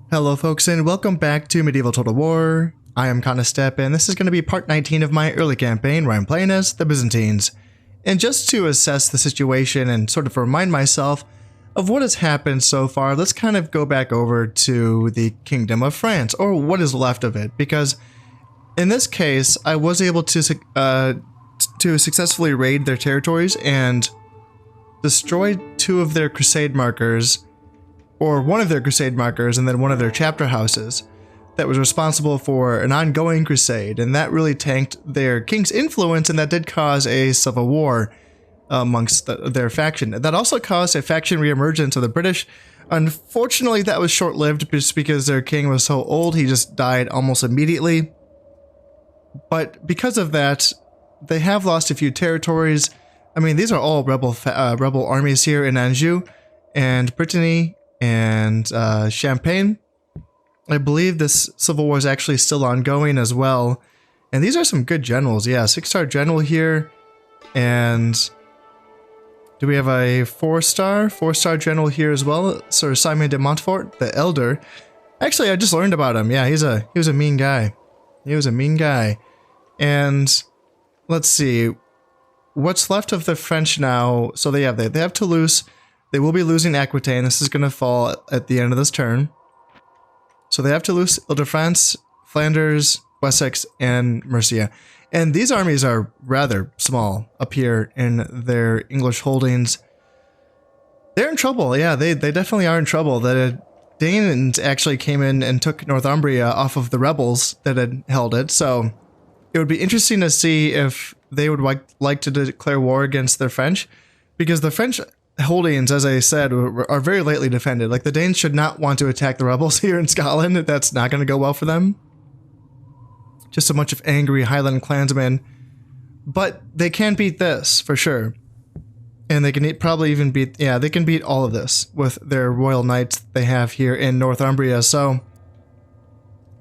Hello folks and welcome back to Medieval Total War. I am Step, and this is going to be part 19 of my early campaign where I'm playing as the Byzantines. And just to assess the situation and sort of remind myself of what has happened so far, let's kind of go back over to the Kingdom of France, or what is left of it, because in this case I was able to successfully raid their territories and destroy two of their crusade markers, or one of their crusade markers, and then one of their chapter houses that was responsible for an ongoing crusade, and that really tanked their king's influence, and that did cause a civil war amongst their faction. That also caused a faction reemergence of the British. Unfortunately, that was short-lived just because their king was so old, he just died almost immediately. But because of that, they have lost a few territories. I mean, these are all rebel armies here in Anjou and Brittany and Champagne. I believe this civil war is actually still ongoing as well. And these are some good generals. Yeah, 6-star general here. And do we have a 4-star general here as well? Sir Simon de Montfort, the Elder. Actually, I just learned about him. Yeah, he was a mean guy. He was a mean guy. And let's see. What's left of the French now? So they have Toulouse. They will be losing Aquitaine. This is going to fall at the end of this turn. So they have Toulouse, Ile-de-France, Flanders, Wessex, and Mercia. And these armies are rather small up here in their English holdings. They're in trouble. Yeah, they definitely are in trouble. The Danes actually came in and took Northumbria off of the rebels that had held it. So it would be interesting to see if they would like to declare war against the French, because the French holdings, as I said, are very lightly defended. Like, the Danes should not want to attack the rebels here in Scotland. That's not going to go well for them. Just a bunch of angry Highland clansmen. But they can beat this, for sure. And they can probably even beat, yeah, they can beat all of this with their royal knights they have here in Northumbria. So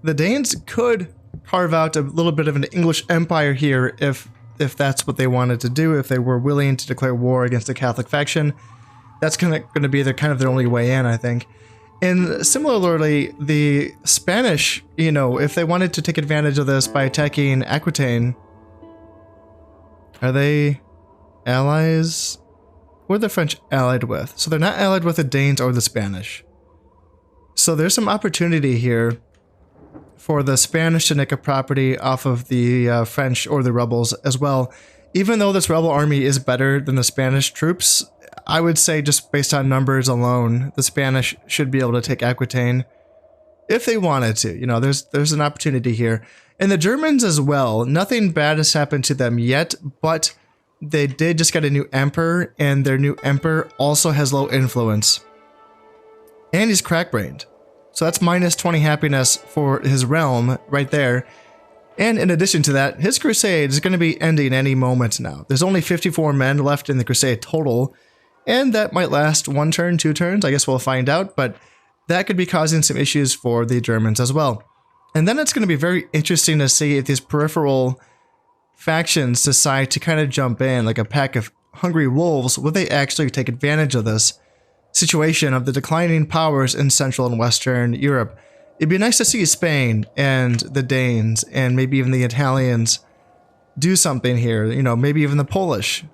the Danes could carve out a little bit of an English empire here if that's what they wanted to do, if they were willing to declare war against the Catholic faction. That's going to be their only way in, I think. And similarly, the Spanish, you know, if they wanted to take advantage of this by attacking Aquitaine, are they allies? Who are the French allied with? So they're not allied with the Danes or the Spanish. So there's some opportunity here for the Spanish to nick a property off of the French or the rebels as well. Even though this rebel army is better than the Spanish troops, I would say just based on numbers alone, the Spanish should be able to take Aquitaine if they wanted to. You know, there's an opportunity here. And the Germans as well, nothing bad has happened to them yet, but they did just get a new emperor, and their new emperor also has low influence. And he's crack-brained. So that's minus 20 happiness for his realm right there. And in addition to that, his crusade is going to be ending any moment now. There's only 54 men left in the crusade total, and that might last 1 turn, 2 turns. I guess we'll find out, but that could be causing some issues for the Germans as well. And then it's going to be very interesting to see if these peripheral factions decide to kind of jump in like a pack of hungry wolves. Will they actually take advantage of this situation of the declining powers in Central and Western Europe? It'd be nice to see Spain and the Danes and maybe even the Italians do something here. You know, maybe even the Polish.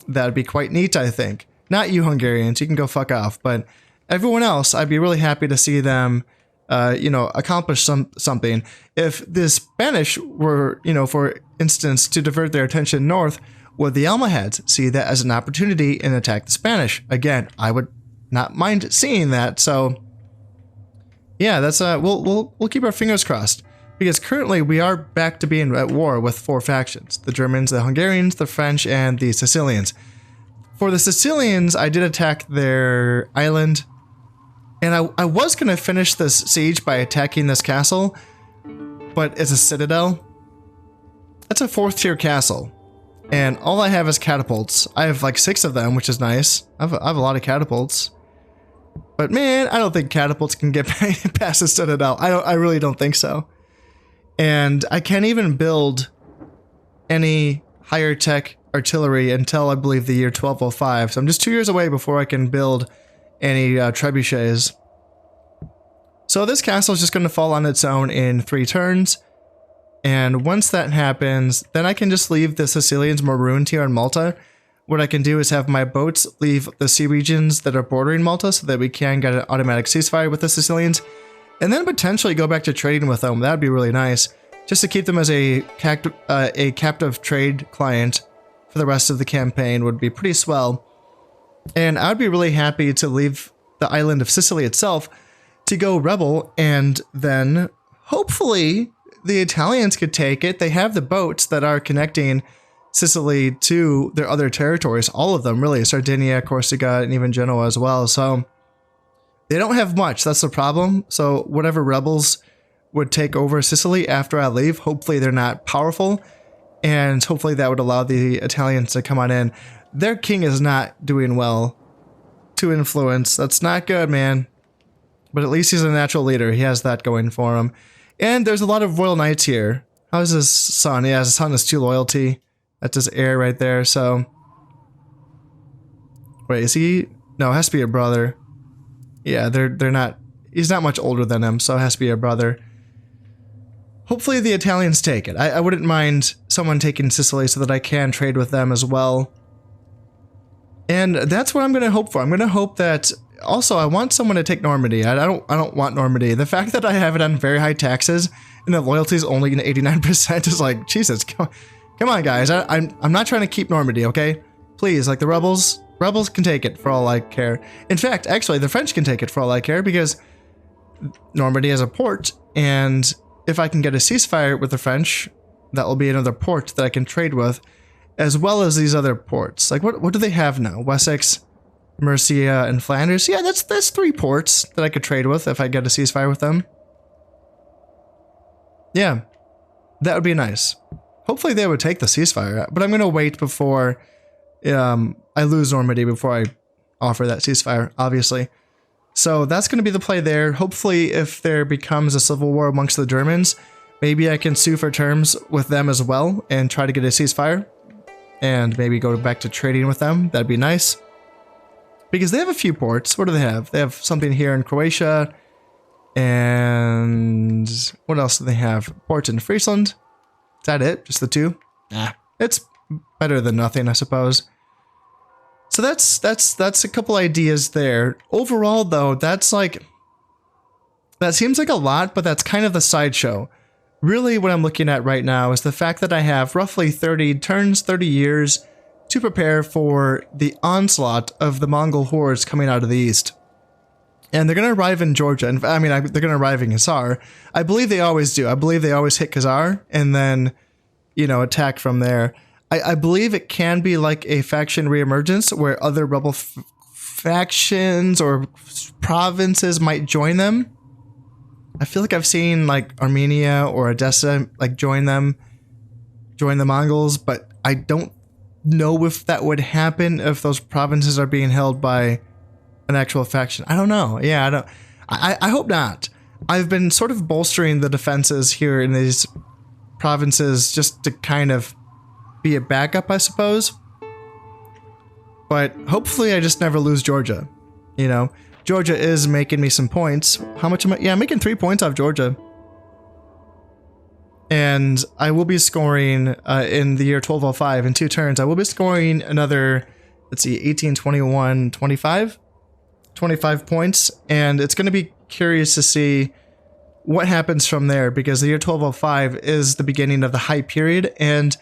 That'd be quite neat, I think. Not you Hungarians, you can go fuck off, but everyone else, I'd be really happy to see them, you know, accomplish something. If the Spanish were, you know, for instance, to divert their attention north, would the Almohads see that as an opportunity and attack the Spanish? Again, I would not mind seeing that. So yeah, that's we'll keep our fingers crossed, because currently we are back to being at war with 4 factions: the Germans, the Hungarians, the French, and the Sicilians. For the Sicilians, I did attack their island, and I was going to finish this siege by attacking this castle, but it's a citadel. That's a 4th tier castle. And all I have is catapults. I have like 6 of them, which is nice. I have a lot of catapults. But man, I don't think catapults can get past the citadel. I really don't think so. And I can't even build any higher tech artillery until I believe the year 1205. So I'm just 2 years away before I can build any trebuchets. So this castle is just going to fall on its own in 3 turns. And once that happens, then I can just leave the Sicilians marooned here in Malta. What I can do is have my boats leave the sea regions that are bordering Malta so that we can get an automatic ceasefire with the Sicilians. And then potentially go back to trading with them. That'd be really nice. Just to keep them as a captive trade client for the rest of the campaign would be pretty swell. And I'd be really happy to leave the island of Sicily itself to go rebel, and then hopefully the Italians could take it. They have the boats that are connecting Sicily to their other territories, all of them really, Sardinia, Corsica, and even Genoa as well. So they don't have much, that's the problem. So whatever rebels would take over Sicily after I leave, hopefully they're not powerful, and hopefully that would allow the Italians to come on in. Their king is not doing well to influence. That's not good, man. But at least he's a natural leader. He has that going for him. And there's a lot of royal knights here. How's his son? Yeah, his son has 2 loyalty. That's his heir right there, so... Wait, is he... No, it has to be a brother. Yeah, they're not... He's not much older than him, so it has to be a brother. Hopefully the Italians take it. I wouldn't mind someone taking Sicily so that I can trade with them as well. And that's what I'm going to hope for. I'm going to hope that... Also, I want someone to take Normandy. I don't want Normandy. The fact that I have it on very high taxes and the loyalty is only 89% is like, Jesus, come on, guys. I'm not trying to keep Normandy, okay? Please, like the rebels can take it for all I care. In fact, actually, the French can take it for all I care because Normandy has a port, and if I can get a ceasefire with the French, that will be another port that I can trade with, as well as these other ports. Like, what do they have now? Wessex, Mercia, and Flanders? Yeah, that's 3 ports that I could trade with if I get a ceasefire with them. Yeah, that would be nice. Hopefully they would take the ceasefire, but I'm going to wait before I lose Normandy before I offer that ceasefire, obviously. So that's going to be the play there. Hopefully if there becomes a civil war amongst the Germans, maybe I can sue for terms with them as well and try to get a ceasefire and maybe go back to trading with them. That'd be nice. Because they have a few ports. What do they have? They have something here in Croatia. And what else do they have? Ports in Friesland. Is that it? Just the 2? Nah. It's better than nothing, I suppose. So that's a couple ideas there. Overall, though, that seems like a lot, but that's kind of the sideshow. Really, what I'm looking at right now is the fact that I have roughly 30 turns, 30 years to prepare for the onslaught of the Mongol hordes coming out of the east. And they're going to arrive in Georgia. And they're going to arrive in Khazar. I believe they always do. I believe they always hit Khazar and then, attack from there. I believe it can be like a faction reemergence where other rebel factions or provinces might join them. I feel like I've seen like Armenia or Odessa like join the Mongols, but I don't know if that would happen if those provinces are being held by an actual faction. I don't know. Yeah, I hope not. I've been sort of bolstering the defenses here in these provinces just to kind of be a backup, I suppose. But hopefully I just never lose Georgia. Georgia is making me some points. How much am I? Yeah, I'm making 3 points off Georgia. And I will be scoring in the year 1205 in 2 turns. I will be scoring another, let's see, 18, 21, 25 points. And it's going to be curious to see what happens from there, because the year 1205 is the beginning of the high period. And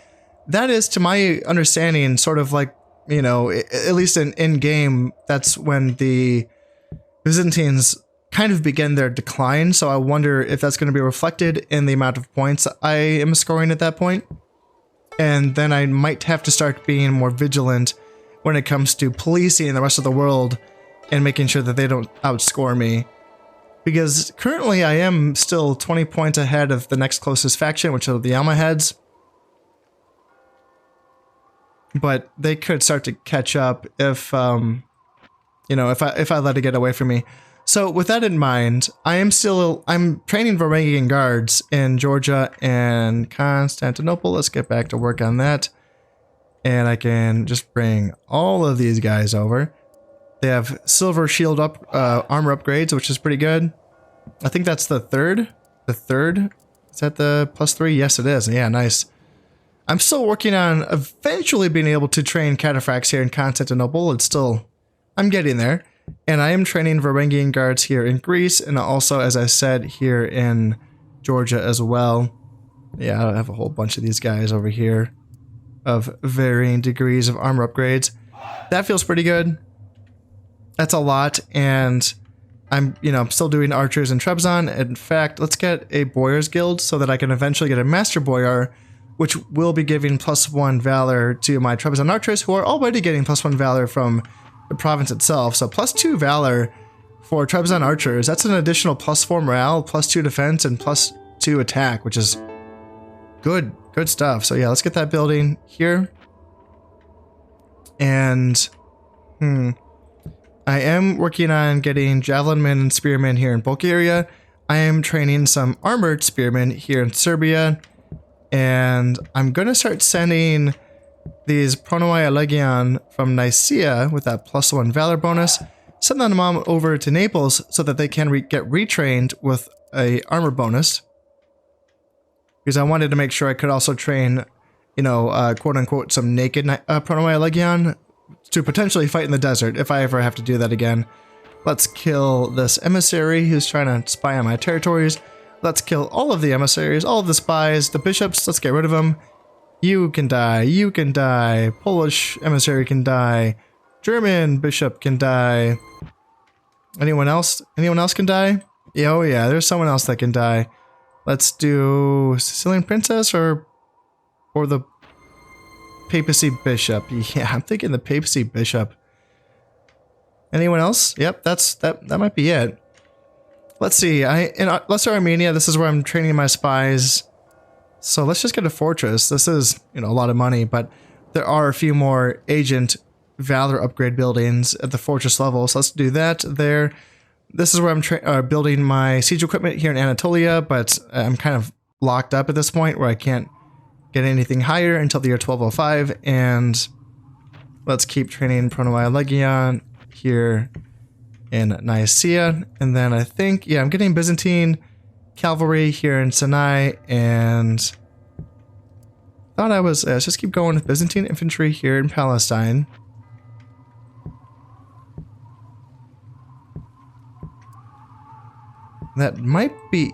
that is, to my understanding, sort of like, at least in game, that's when the Byzantines kind of begin their decline. So I wonder if that's going to be reflected in the amount of points I am scoring at that point. And then I might have to start being more vigilant when it comes to policing the rest of the world and making sure that they don't outscore me. Because currently I am still 20 points ahead of the next closest faction, which are the Almohads. But they could start to catch up if, if I let it get away from me. So with that in mind, I'm training Varangian guards in Georgia and Constantinople. Let's get back to work on that. And I can just bring all of these guys over. They have silver shield armor upgrades, which is pretty good. I think that's the third. The third? Is that the +3? Yes, it is. Yeah, nice. I'm still working on eventually being able to train cataphracts here in Constantinople. It's still... I'm getting there. And I am training Varangian guards here in Greece, and also, as I said, here in Georgia as well. Yeah, I have a whole bunch of these guys over here of varying degrees of armor upgrades. That feels pretty good. That's a lot, and I'm still doing archers and Trebizond. In fact, let's get a Boyar's Guild so that I can eventually get a Master Boyar, which will be giving +1 valor to my Trebizond archers, who are already getting +1 valor from the province itself. So +2 valor for Trebizond archers. That's an additional +4 morale, +2 defense, and +2 attack, which is good stuff. So yeah, let's get that building here. And I am working on getting javelin men and spearmen here in Bulgaria. I am training some armored spearmen here in Serbia. And I'm going to start sending these Pronoia Legion from Nicaea with that +1 valor bonus. Send them over to Naples so that they can get retrained with a armor bonus. Because I wanted to make sure I could also train, quote unquote, some naked Pronoia Legion to potentially fight in the desert if I ever have to do that again. Let's kill this emissary who's trying to spy on my territories. Let's kill all of the emissaries, all of the spies, the bishops. Let's get rid of them. You can die. You can die. Polish emissary can die. German bishop can die. Anyone else? Anyone else can die? Yeah, oh yeah, there's someone else that can die. Let's do Sicilian princess or the papacy bishop. Yeah, I'm thinking the papacy bishop. Anyone else? Yep, that might be it. Let's see. In Lesser Armenia, this is where I'm training my spies. So let's just get a fortress. This is, a lot of money, but there are a few more agent valor upgrade buildings at the fortress level. So let's do that there. This is where I'm building my siege equipment here in Anatolia, but I'm kind of locked up at this point where I can't get anything higher until the year 1205. And let's keep training Pronoia Legion here in Nicaea. And then I think, yeah, I'm getting Byzantine cavalry here in Sinai, and thought I was, let's just keep going with Byzantine infantry here in Palestine. That might be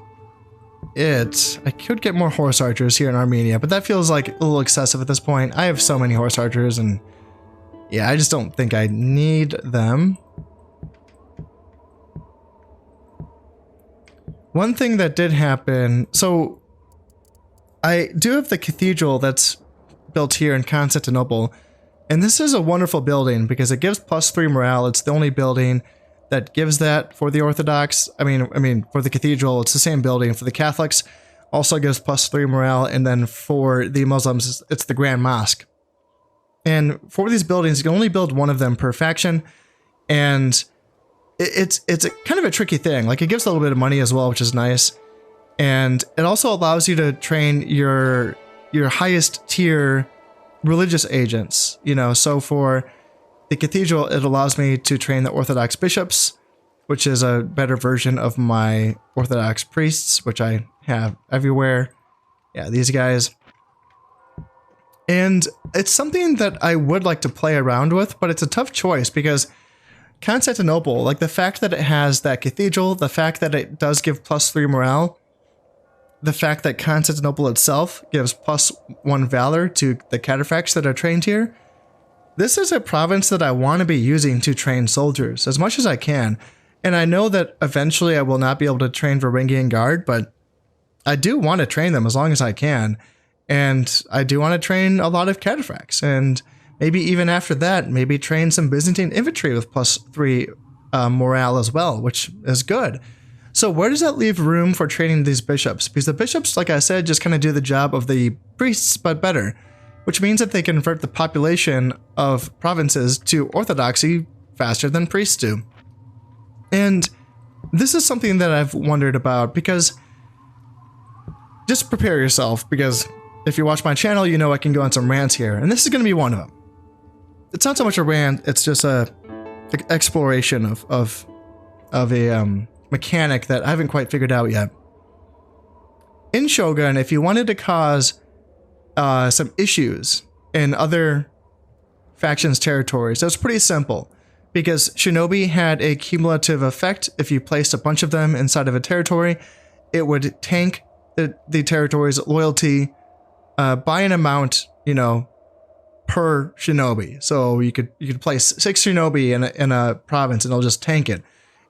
it. I could get more horse archers here in Armenia, but that feels like a little excessive at this point. I have so many horse archers, and yeah, I just don't think I need them. One thing that did happen, so I do have the cathedral that's built here in Constantinople, and this is a wonderful building because it gives +3 morale. It's the only building that gives that for the Orthodox. I mean, for the cathedral, it's the same building. For the Catholics, also gives +3 morale, and then for the Muslims, it's the Grand Mosque. And for these buildings, you can only build one of them per faction, and it's kind of a tricky thing. Like, it gives a little bit of money as well, which is nice, and it also allows you to train your highest tier religious agents. So for the cathedral, it allows me to train the Orthodox bishops, which is a better version of my Orthodox priests, which I have everywhere. Yeah, these guys. And it's something that I would like to play around with, but it's a tough choice because Constantinople, like the fact that it has that cathedral, the fact that it does give +3 morale, the fact that Constantinople itself gives +1 valor to the cataphracts that are trained here, this is a province that I want to be using to train soldiers as much as I can. And I know that eventually I will not be able to train Varangian Guard, but I do want to train them as long as I can. And I do want to train a lot of cataphracts. And maybe even after that, maybe train some Byzantine infantry with +3 morale as well, which is good. So where does that leave room for training these bishops? Because the bishops, like I said, just kind of do the job of the priests, but better. Which means that they convert the population of provinces to orthodoxy faster than priests do. And this is something that I've wondered about, because just prepare yourself, because if you watch my channel, you know I can go on some rants here, and this is going to be one of them. It's not so much a rant, it's just a exploration of a mechanic that I haven't quite figured out yet. In Shogun, if you wanted to cause some issues in other factions' territories, that's pretty simple, because Shinobi had a cumulative effect. If you placed a bunch of them inside of a territory, it would tank the territory's loyalty by an amount, per Shinobi. So you could place 6 Shinobi in a province and it'll just tank it.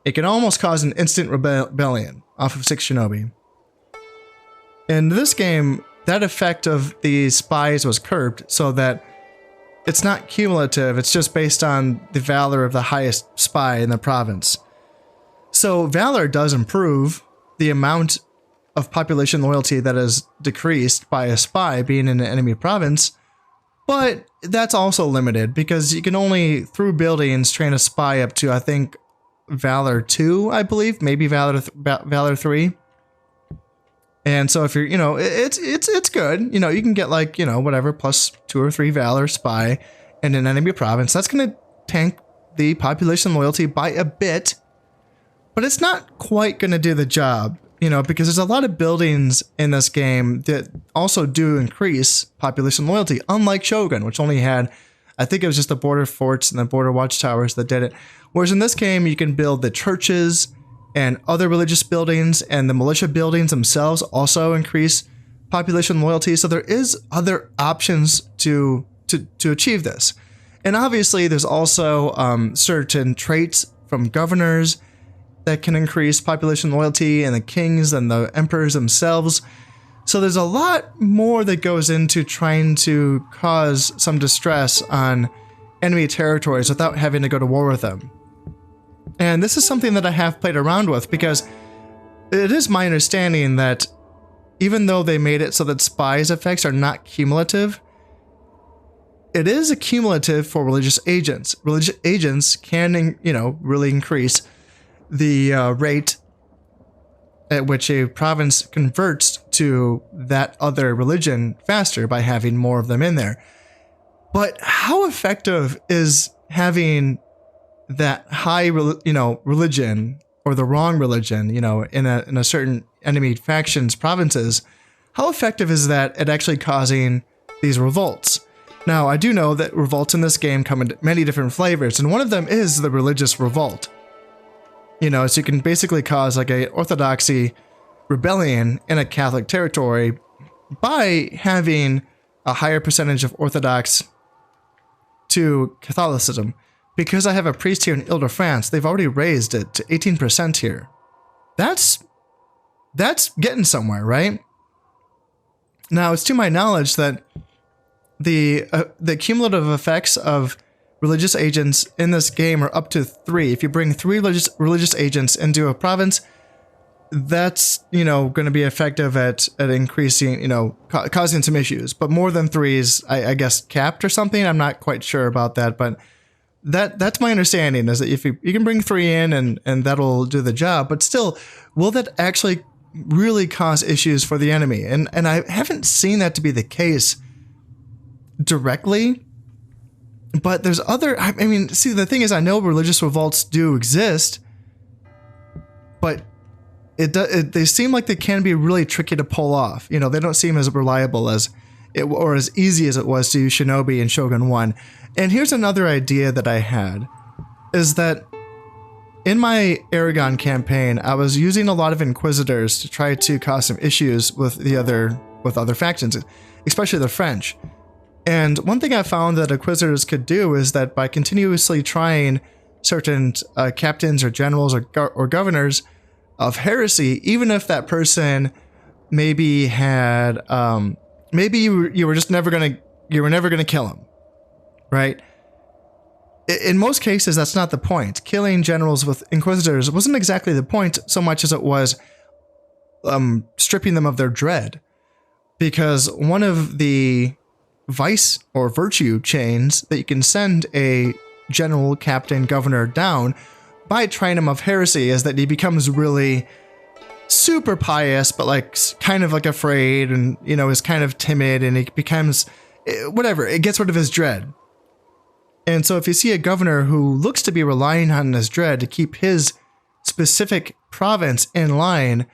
It can almost cause an instant rebellion off of 6 Shinobi. In this game, that effect of the spies was curbed so that it's not cumulative, it's just based on the valor of the highest spy in the province. So valor does improve the amount of population loyalty that is decreased by a spy being in an enemy province, but that's also limited because you can only, through buildings, train a spy up to, I think, Valor 2, I believe, maybe Valor 3. And so if you're, it's good. You can get like, whatever, plus 2 or 3 Valor spy in an enemy province. That's going to tank the population loyalty by a bit, but it's not quite going to do the job, because there's a lot of buildings in this game that also do increase population loyalty, unlike Shogun, which only had, I think it was just the border forts and the border watchtowers that did it. Whereas in this game, you can build the churches and other religious buildings, and the militia buildings themselves also increase population loyalty. So there is other options to achieve this. And obviously there's also certain traits from governors that can increase population loyalty, and the kings and the emperors themselves. So there's a lot more that goes into trying to cause some distress on enemy territories without having to go to war with them. And this is something that I have played around with, because it is my understanding that even though they made it so that spies' effects are not cumulative, it is accumulative for religious agents. Religious agents can, really increase the rate at which a province converts to that other religion faster by having more of them in there. But how effective is having that high, religion, or the wrong religion, in a certain enemy faction's provinces? How effective is that at actually causing these revolts? Now, I do know that revolts in this game come in many different flavors, and one of them is the religious revolt. So you can basically cause like a orthodoxy rebellion in a Catholic territory by having a higher percentage of Orthodox to Catholicism. Because I have a priest here in Ile-de-France, they've already raised it to 18% here. That's getting somewhere, right? Now, it's to my knowledge that the cumulative effects of religious agents in this game are up to 3. If you bring 3 religious agents into a province, that's, going to be effective at increasing, causing some issues. But more than 3 is, I guess, capped or something. I'm not quite sure about that, but that's my understanding, is that if you can bring 3 in and that'll do the job. But still, will that actually really cause issues for the enemy? And I haven't seen that to be the case directly. But there's other, see, the thing is, I know religious revolts do exist, but they seem like they can be really tricky to pull off. They don't seem as reliable as or as easy as it was to Shinobi and Shogun 1. And here's another idea that I had, is that in my Aragon campaign, I was using a lot of Inquisitors to try to cause some issues with other factions, especially the French. And one thing I found that Inquisitors could do is that by continuously trying certain captains or generals or governors of heresy, even if that person maybe had, maybe you were just never gonna kill him, right? In most cases, that's not the point. Killing generals with Inquisitors wasn't exactly the point so much as it was stripping them of their dread, because one of the vice or virtue chains that you can send a general, captain, governor down by training him of heresy is that he becomes really super pious, but like kind of like afraid, and is kind of timid, and he becomes whatever, it gets rid of his dread. And so if you see a governor who looks to be relying on his dread to keep his specific province in line,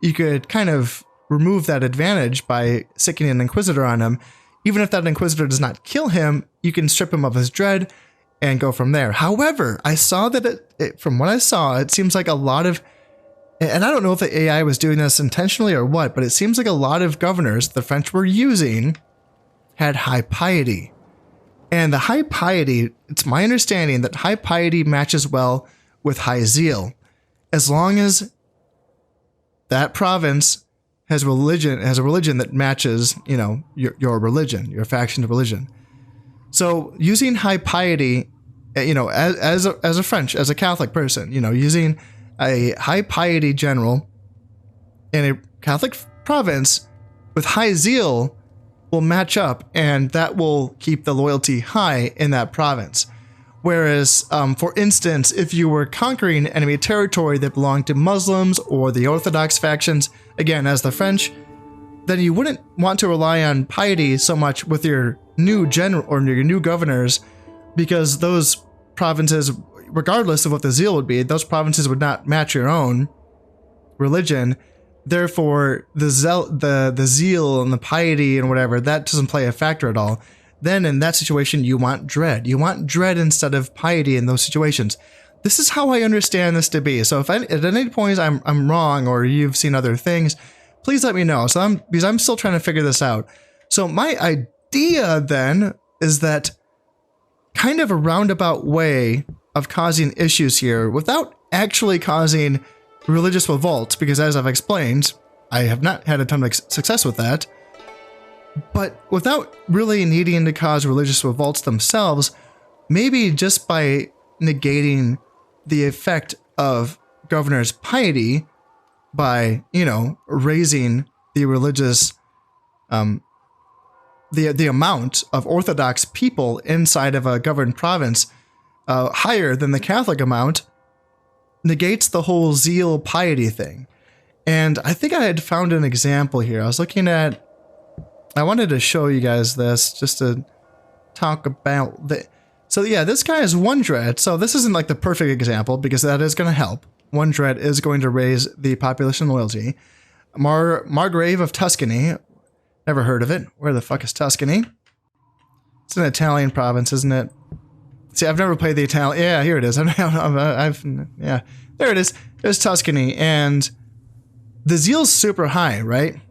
you could kind of remove that advantage by sicking an Inquisitor on him. Even if that Inquisitor does not kill him, you can strip him of his dread and go from there. However, I saw that from what I saw, it seems like a lot of, and I don't know if the AI was doing this intentionally or what, but it seems like a lot of governors the French were using had high piety. And the high piety, it's my understanding that high piety matches well with high zeal, as long as that province has a religion that matches, your religion, your faction of religion. So using high piety, as a Catholic person, using a high piety general in a Catholic province with high zeal will match up, and that will keep the loyalty high in that province. Whereas, for instance, if you were conquering enemy territory that belonged to Muslims or the Orthodox factions, again, as the French, then you wouldn't want to rely on piety so much with your new general or your new governors, because those provinces, regardless of what the zeal would be, those provinces would not match your own religion. Therefore, the zeal and the piety and whatever, that doesn't play a factor at all. Then in that situation, you want dread. You want dread instead of piety in those situations. This is how I understand this to be. So if at any point I'm wrong or you've seen other things, please let me know. Because I'm still trying to figure this out. So my idea then is that kind of a roundabout way of causing issues here without actually causing religious revolts, because as I've explained, I have not had a ton of success with that. But without really needing to cause religious revolts themselves, maybe just by negating the effect of governors' piety by, raising the religious, the amount of Orthodox people inside of a governed province higher than the Catholic amount, negates the whole zeal piety thing. And I think I had found an example here. I wanted to show you guys this just to talk about the. So yeah, this guy is 1 dread. So this isn't like the perfect example because that is going to help. 1 dread is going to raise the population loyalty. Margrave of Tuscany. Never heard of it. Where the fuck is Tuscany? It's an Italian province, isn't it? See, I've never played the Italian. Yeah, here it is. Yeah, there it is. There's Tuscany, and the zeal's super high, right?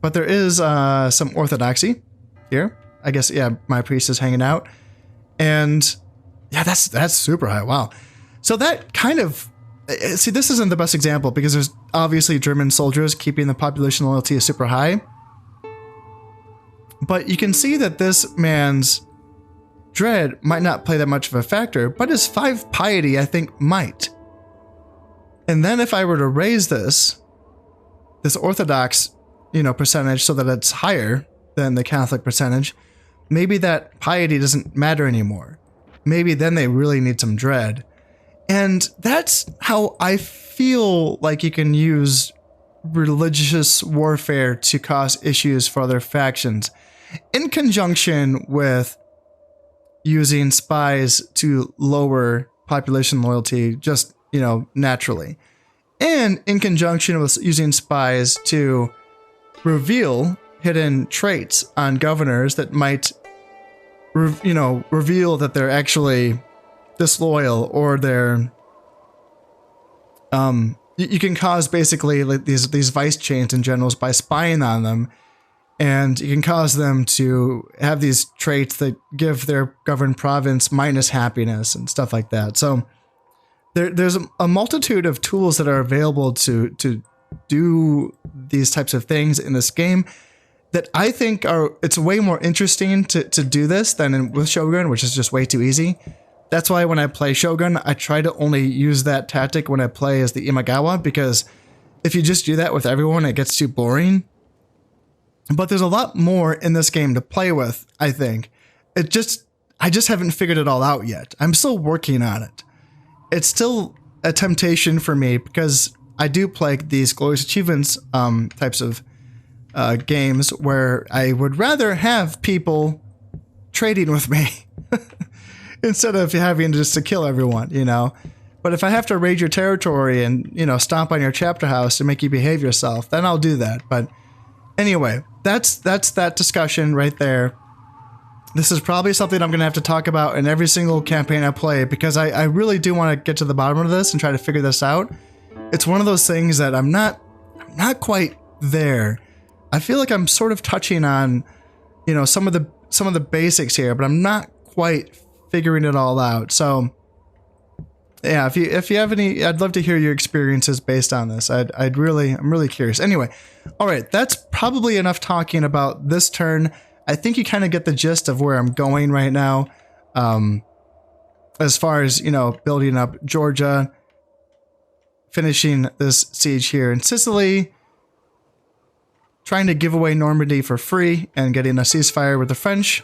But there is some orthodoxy here. I guess, yeah, my priest is hanging out. And yeah, that's super high. Wow. So that kind of, see, this isn't the best example because there's obviously German soldiers keeping the population loyalty super high. But you can see that this man's dread might not play that much of a factor, but his 5 piety, I think, might. And then if I were to raise this Orthodox, percentage so that it's higher than the Catholic percentage, maybe that piety doesn't matter anymore. Maybe then they really need some dread. And that's how I feel like you can use religious warfare to cause issues for other factions, in conjunction with using spies to lower population loyalty just, naturally. And in conjunction with using spies to reveal hidden traits on governors that might, reveal that they're actually disloyal, or they're, you can cause basically like these vice chains in generals by spying on them, and you can cause them to have these traits that give their governed province minus happiness and stuff like that. So there's a multitude of tools that are available to do these types of things in this game that I think it's way more interesting to do this than with Shogun, which is just way too easy. That's why when I play Shogun, I try to only use that tactic when I play as the Imagawa, because if you just do that with everyone, it gets too boring. But there's a lot more in this game to play with, I think. I just haven't figured it all out yet. I'm still working on it. It's still a temptation for me because I do play these Glorious Achievements types of games where I would rather have people trading with me instead of having just to kill everyone, But if I have to raid your territory and, you know, stomp on your chapter house to make you behave yourself, then I'll do that. But anyway, that's that discussion right there. This is probably something I'm going to have to talk about in every single campaign I play, because I really do want to get to the bottom of this and try to figure this out. It's one of those things that I'm not quite there. I feel like I'm sort of touching on, you know, some of the basics here, but I'm not quite figuring it all out. So yeah, if you have any, I'd love to hear your experiences based on this. I'm really curious. Anyway, all right, that's probably enough talking about this turn. I think you kind of get the gist of where I'm going right now. As far as, you know, building up Georgia, finishing this siege here in Sicily, trying to give away Normandy for free and getting a ceasefire with the French.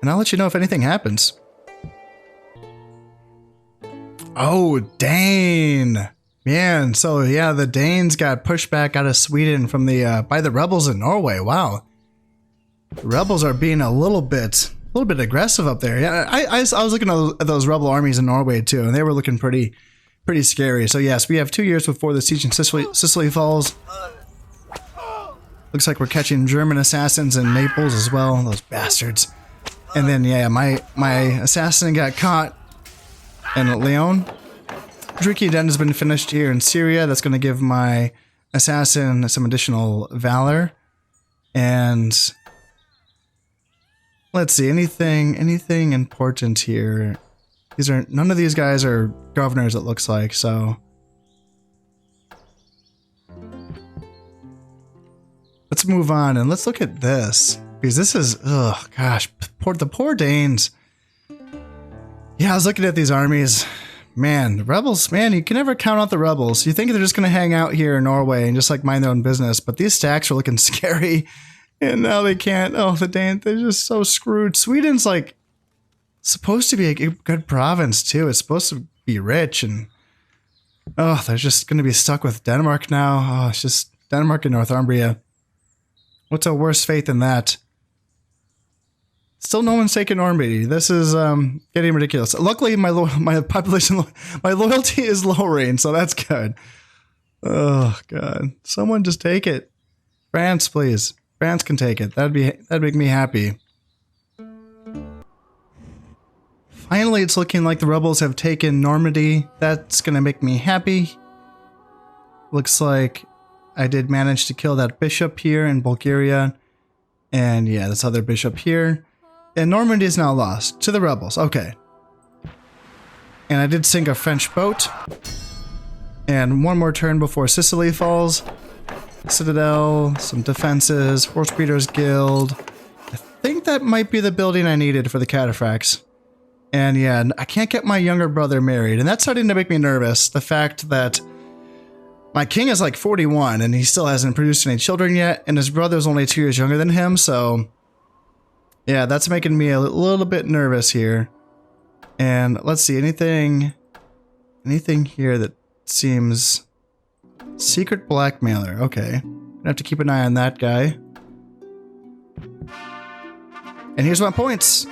And I'll let you know if anything happens. Oh, Dane. Man, so yeah, the Danes got pushed back out of Sweden from the by the rebels in Norway. Wow. The rebels are being a little bit aggressive up there. Yeah, I was looking at those rebel armies in Norway too, and they were looking pretty scary. So yes, we have 2 years before the siege in Sicily falls. Looks like we're catching German assassins in Naples as well, those bastards. And then yeah, my assassin got caught in Leon. Druki Den has been finished here in Syria. That's going to give my assassin some additional valor. And let's see, anything important here. None of these guys are governors, it looks like, so let's move on and let's look at this, because this is, oh gosh, the poor Danes. Yeah, I was looking at these armies. Man, the rebels, man, you can never count out the rebels. You think they're just going to hang out here in Norway and just like mind their own business, but these stacks are looking scary, and now they can't. Oh, the Danes, they're just so screwed. Sweden's like supposed to be a good province too. It's supposed to be rich, and oh, they're just going to be stuck with Denmark now. Oh, it's just Denmark and Northumbria. What's a worse fate than that? Still no one's taken Normandy. This is getting ridiculous. Luckily, my population, my loyalty is lowering, so that's good. Oh God, someone just take it. France, please. France can take it. That'd make me happy. Finally, it's looking like the rebels have taken Normandy. That's gonna make me happy. Looks like I did manage to kill that bishop here in Bulgaria, and yeah, this other bishop here. And Normandy is now lost to the rebels. Okay. And I did sink a French boat. And one more turn before Sicily falls. Citadel, some defenses, Horse Breeders Guild. I think that might be the building I needed for the cataphracts. And yeah, I can't get my younger brother married. And that's starting to make me nervous. The fact that my king is like 41 and he still hasn't produced any children yet. And his brother's only 2 years younger than him, so yeah, that's making me a little bit nervous here. And let's see, anything here that seems secret blackmailer. Okay, gonna have to keep an eye on that guy. And here's my points.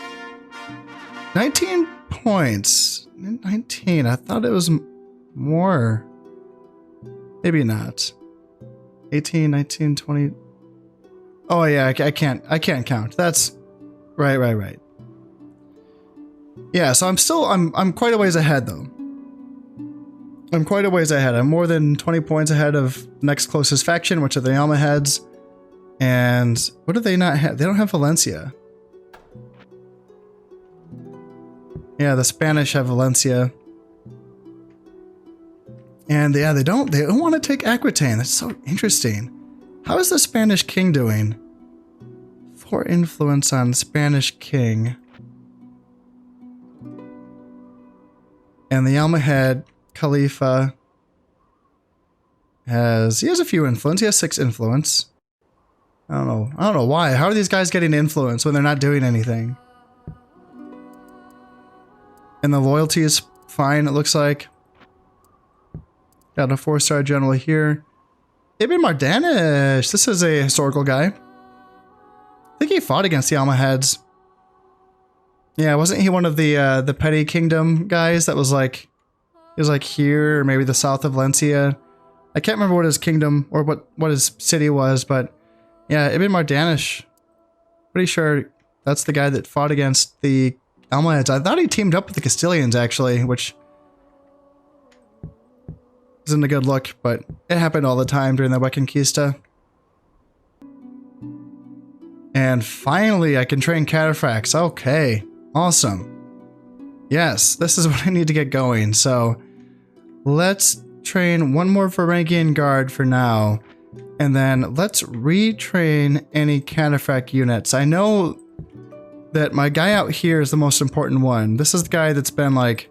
19 points. 19. I thought it was more. Maybe not. 18, 19, 20. Oh yeah, I can't count. That's Right. Yeah, so I'm quite a ways ahead though. I'm quite a ways ahead. I'm more than 20 points ahead of next closest faction, which are the Almohads. And what do they not have? They don't have Valencia. Yeah, the Spanish have Valencia. And yeah, they don't want to take Aquitaine. That's so interesting. How is the Spanish king doing? For influence on Spanish king. And the Almohad Khalifa has a few influence. He has 6 influence. I don't know why. How are these guys getting influence when they're not doing anything? And the loyalty is fine, it looks like. Got a 4-star general here. Ibn Mardanish. This is a historical guy. I think he fought against the Almohads. Yeah, wasn't he one of the petty kingdom guys that was like, he was like here, or maybe the south of Valencia? I can't remember what his kingdom or what his city was, but yeah, Ibn Mardanish. Pretty sure that's the guy that fought against the Almohads. I thought he teamed up with the Castilians actually, which isn't a good look, but it happened all the time during the Reconquista. And finally, I can train cataphracts. Okay, awesome. Yes, this is what I need to get going. So let's train one more Varangian guard for now. And then let's retrain any cataphract units. I know that my guy out here is the most important one. This is the guy that's been like,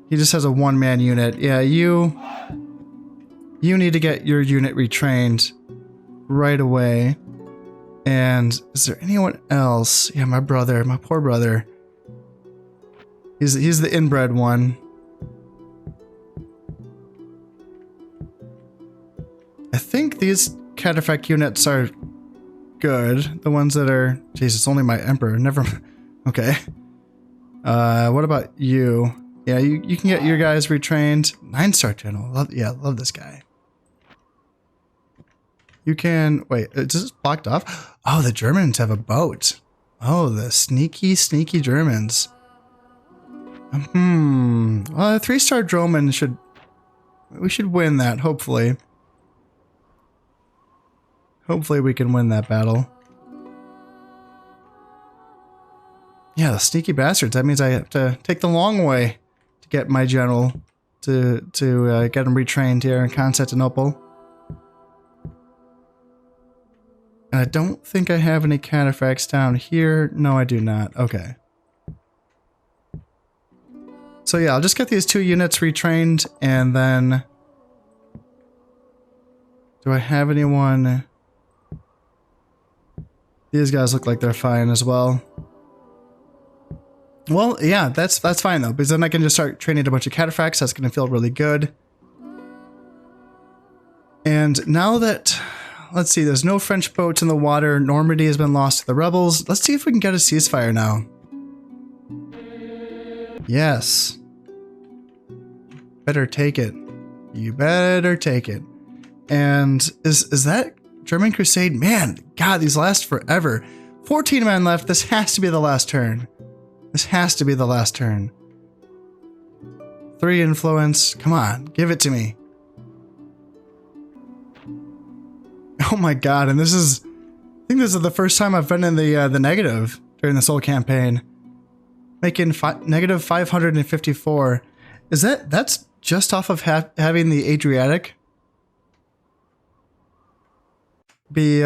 he just has a one-man unit. Yeah, you need to get your unit retrained right away. And is there anyone else? Yeah, my brother, my poor brother. He's the inbred one. I think these cataphract units are good. The ones that are... Jeez, it's only my emperor. Never... Okay. What about you? Yeah, you can get your guys retrained. 9-star general. Love this guy. You can... Wait, is this blocked off? Oh, the Germans have a boat. Oh, the sneaky Germans. Well, a 3-star Droman should... We should win that, hopefully. Hopefully we can win that battle. Yeah, the sneaky bastards. That means I have to take the long way to get my general to get him retrained here in Constantinople. And I don't think I have any cataphracts down here. No, I do not. Okay. So yeah, I'll just get these 2 units retrained, and then... Do I have anyone... These guys look like they're fine as well. Well, yeah, that's fine though, because then I can just start training a bunch of cataphracts. That's going to feel really good. And now that, let's see, there's no French boats in the water. Normandy has been lost to the rebels. Let's see if we can get a ceasefire now. Yes. Better take it. You better take it. And is that German crusade? Man, God, these last forever. 14 men left. This has to be the last turn. This has to be the last turn. 3 influence. Come on, give it to me. Oh my God, and this is... I think this is the first time I've been in the negative during this whole campaign. Making negative 554. Is that's just off of having the Adriatic be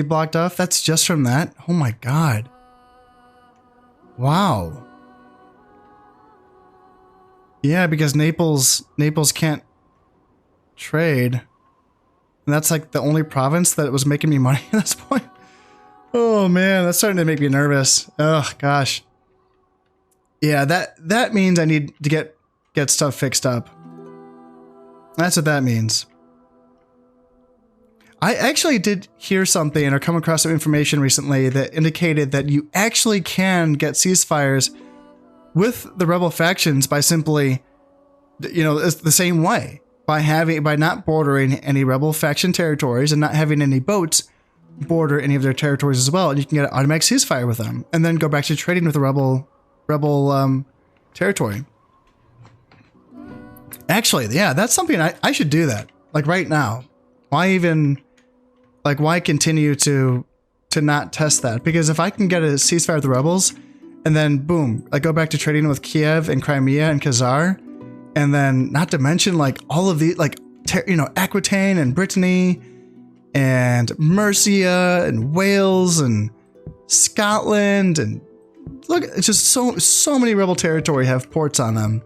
blocked off? That's just from that? Oh my God. Wow. Yeah, because Naples can't trade. And that's like the only province that was making me money at this point. Oh man, that's starting to make me nervous. Oh gosh. Yeah, that means I need to get stuff fixed up. That's what that means. I actually did hear something or come across some information recently that indicated that you actually can get ceasefires with the rebel factions by simply, you know, it's the same way. By not bordering any rebel faction territories and not having any boats border any of their territories as well. And you can get an automatic ceasefire with them and then go back to trading with the rebel territory. Actually, yeah, that's something I should do that. Like right now. Why continue to not test that? Because if I can get a ceasefire with the rebels and then boom, I go back to trading with Kiev and Crimea and Khazar, and then not to mention like all of the Aquitaine and Brittany and Mercia and Wales and Scotland, and look, it's just so many rebel territory have ports on them.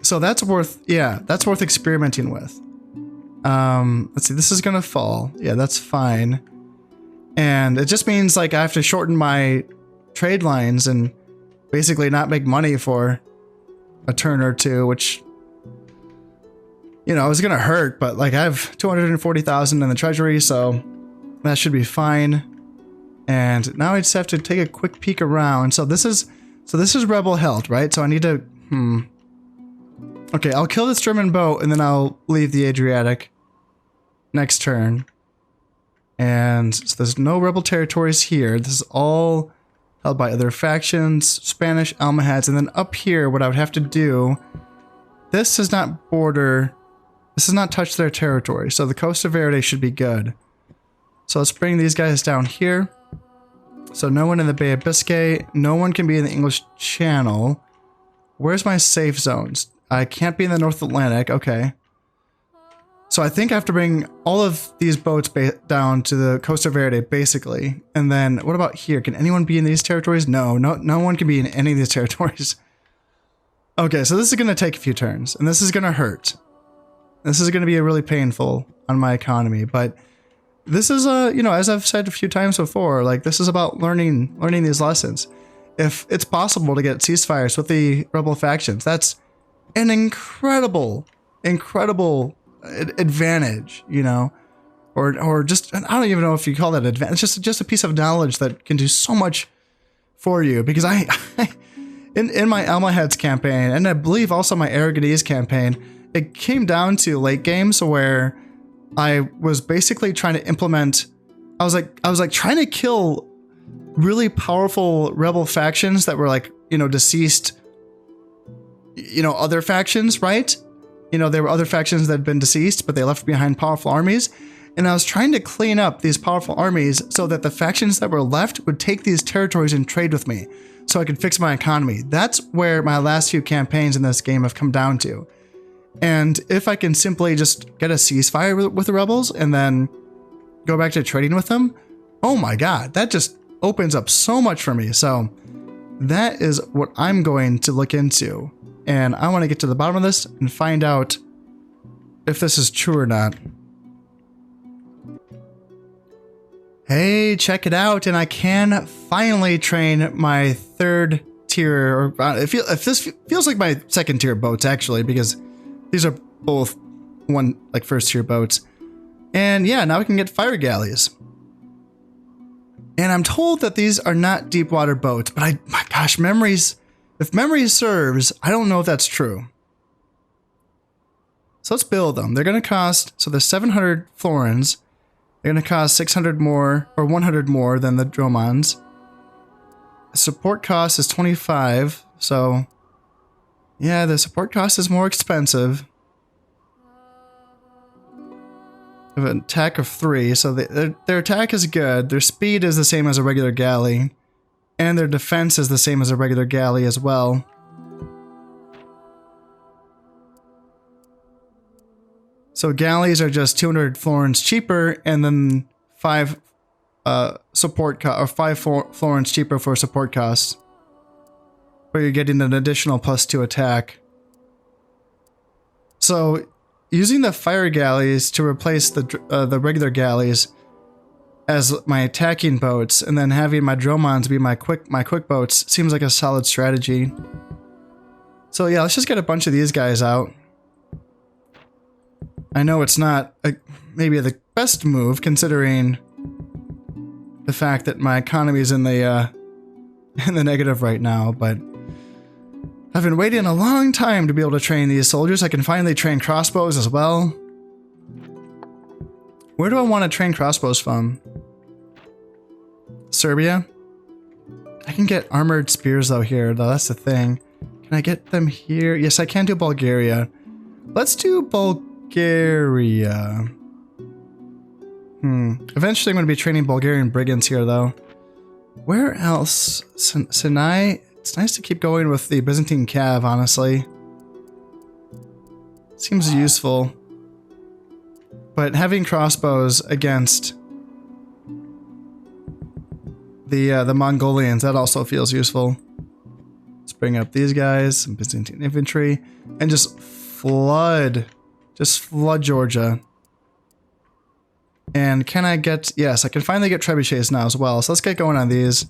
So that's worth experimenting with. Let's see, this is gonna fall. Yeah, that's fine. And it just means like I have to shorten my trade lines and basically not make money for a turn or two, which, you know, is gonna hurt, but like I have 240,000 in the treasury, so that should be fine. And now I just have to take a quick peek around. So this is rebel held, right? So I need to, Okay, I'll kill this German boat and then I'll leave the Adriatic next turn. And so there's no rebel territories here. This is all held by other factions, Spanish, Almohads, and then up here, what I would have to do, this does not touch their territory, so the Costa Verde should be good. So let's bring these guys down here. So no one in the Bay of Biscay, no one can be in the English Channel. Where's my safe zones? I can't be in the North Atlantic, okay. So I think I have to bring all of these boats down to the Costa Verde, basically. And then, what about here? Can anyone be in these territories? No one can be in any of these territories. Okay, so this is going to take a few turns, and this is going to hurt. This is going to be really painful on my economy, but this is, as I've said a few times before, like, this is about learning these lessons. If it's possible to get ceasefires with the rebel factions, that's an incredible advantage, or just, I don't even know if you call that advantage. It's just a piece of knowledge that can do so much for you. Because in my Almohads campaign, and I believe also my Aragonese campaign, it came down to late games where I was basically trying to implement. I was like trying to kill really powerful rebel factions that were like, deceased, other factions, right? There were other factions that had been deceased, but they left behind powerful armies. And I was trying to clean up these powerful armies so that the factions that were left would take these territories and trade with me so I could fix my economy. That's where my last few campaigns in this game have come down to. And if I can simply just get a ceasefire with the rebels and then go back to trading with them, oh my God, that just opens up so much for me. So that is what I'm going to look into. And I want to get to the bottom of this and find out if this is true or not. Hey, check it out. And I can finally train my third tier, or if this feels like my second tier boats, actually, because these are both first tier boats. And yeah, now we can get fire galleys. And I'm told that these are not deep water boats, but my gosh, if memory serves, I don't know if that's true. So let's build them. They're going to cost, so they're 700 florins. They're going to cost 600 more, or 100 more than the Dromons. Support cost is 25, so yeah, the support cost is more expensive. They have an attack of 3, so their attack is good. Their speed is the same as a regular galley. And their defense is the same as a regular galley as well. So galleys are just 200 florins cheaper, and then 5 florins cheaper for support costs. But you're getting an additional +2 attack. So using the fire galleys to replace the regular galleys as my attacking boats, and then having my Dromons be my quick boats seems like a solid strategy. So yeah, let's just get a bunch of these guys out. I know it's not maybe the best move considering the fact that my economy is in the negative right now, but I've been waiting a long time to be able to train these soldiers. I can finally train crossbows as well. Where do I want to train crossbows from? Serbia? I can get armored spears though here, though. That's the thing. Can I get them here? Yes, I can do Bulgaria. Let's do Bulgaria. Eventually I'm going to be training Bulgarian brigands here though. Where else? Sinai? It's nice to keep going with the Byzantine cav, honestly. Seems useful. But having crossbows against the Mongolians, that also feels useful. Let's bring up these guys, some Byzantine infantry, and just flood Georgia. And can I get, yes, I can finally get trebuchets now as well. So let's get going on these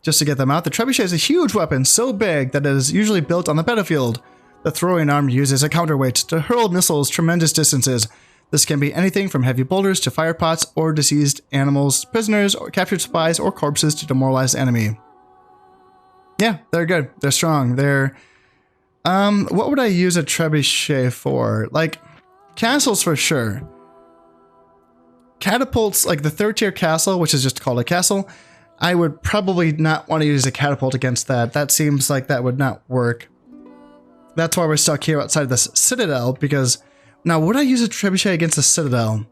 just to get them out. The trebuchet is a huge weapon, so big that it is usually built on the battlefield. The throwing arm uses a counterweight to hurl missiles tremendous distances. This can be anything from heavy boulders to fire pots or diseased animals, prisoners, or captured spies, or corpses to demoralize the enemy. Yeah, they're good. They're strong. They're... what would I use a trebuchet for? Like, castles for sure. Catapults, like the 3rd tier castle, which is just called a castle, I would probably not want to use a catapult against that. That seems like that would not work. That's why we're stuck here outside this citadel, because... Now, would I use a trebuchet against a citadel?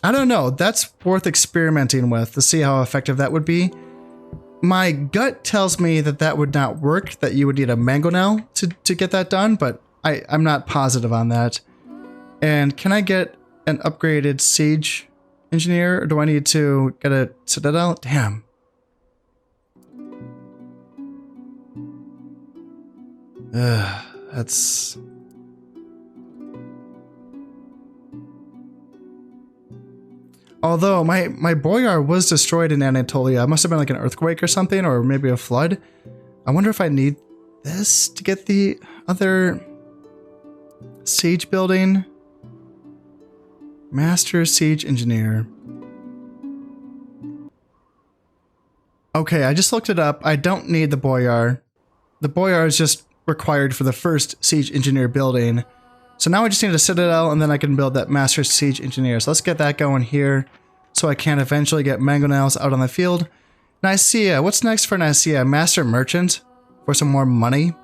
I don't know. That's worth experimenting with to see how effective that would be. My gut tells me that that would not work, that you would need a mangonel to get that done, but I'm not positive on that. And can I get an upgraded siege engineer, or do I need to get a citadel? Damn. That's... Although my boyar was destroyed in Anatolia. It must have been like an earthquake or something, or maybe a flood. I wonder if I need this to get the other siege building. Master Siege Engineer. Okay, I just looked it up. I don't need the boyar. The boyar is just required for the first siege engineer building. So now I just need a citadel, and then I can build that Master Siege Engineer. So let's get that going here, so I can eventually get mangonels out on the field. Nicaea. What's next for Nicaea? Master Merchant? For some more money?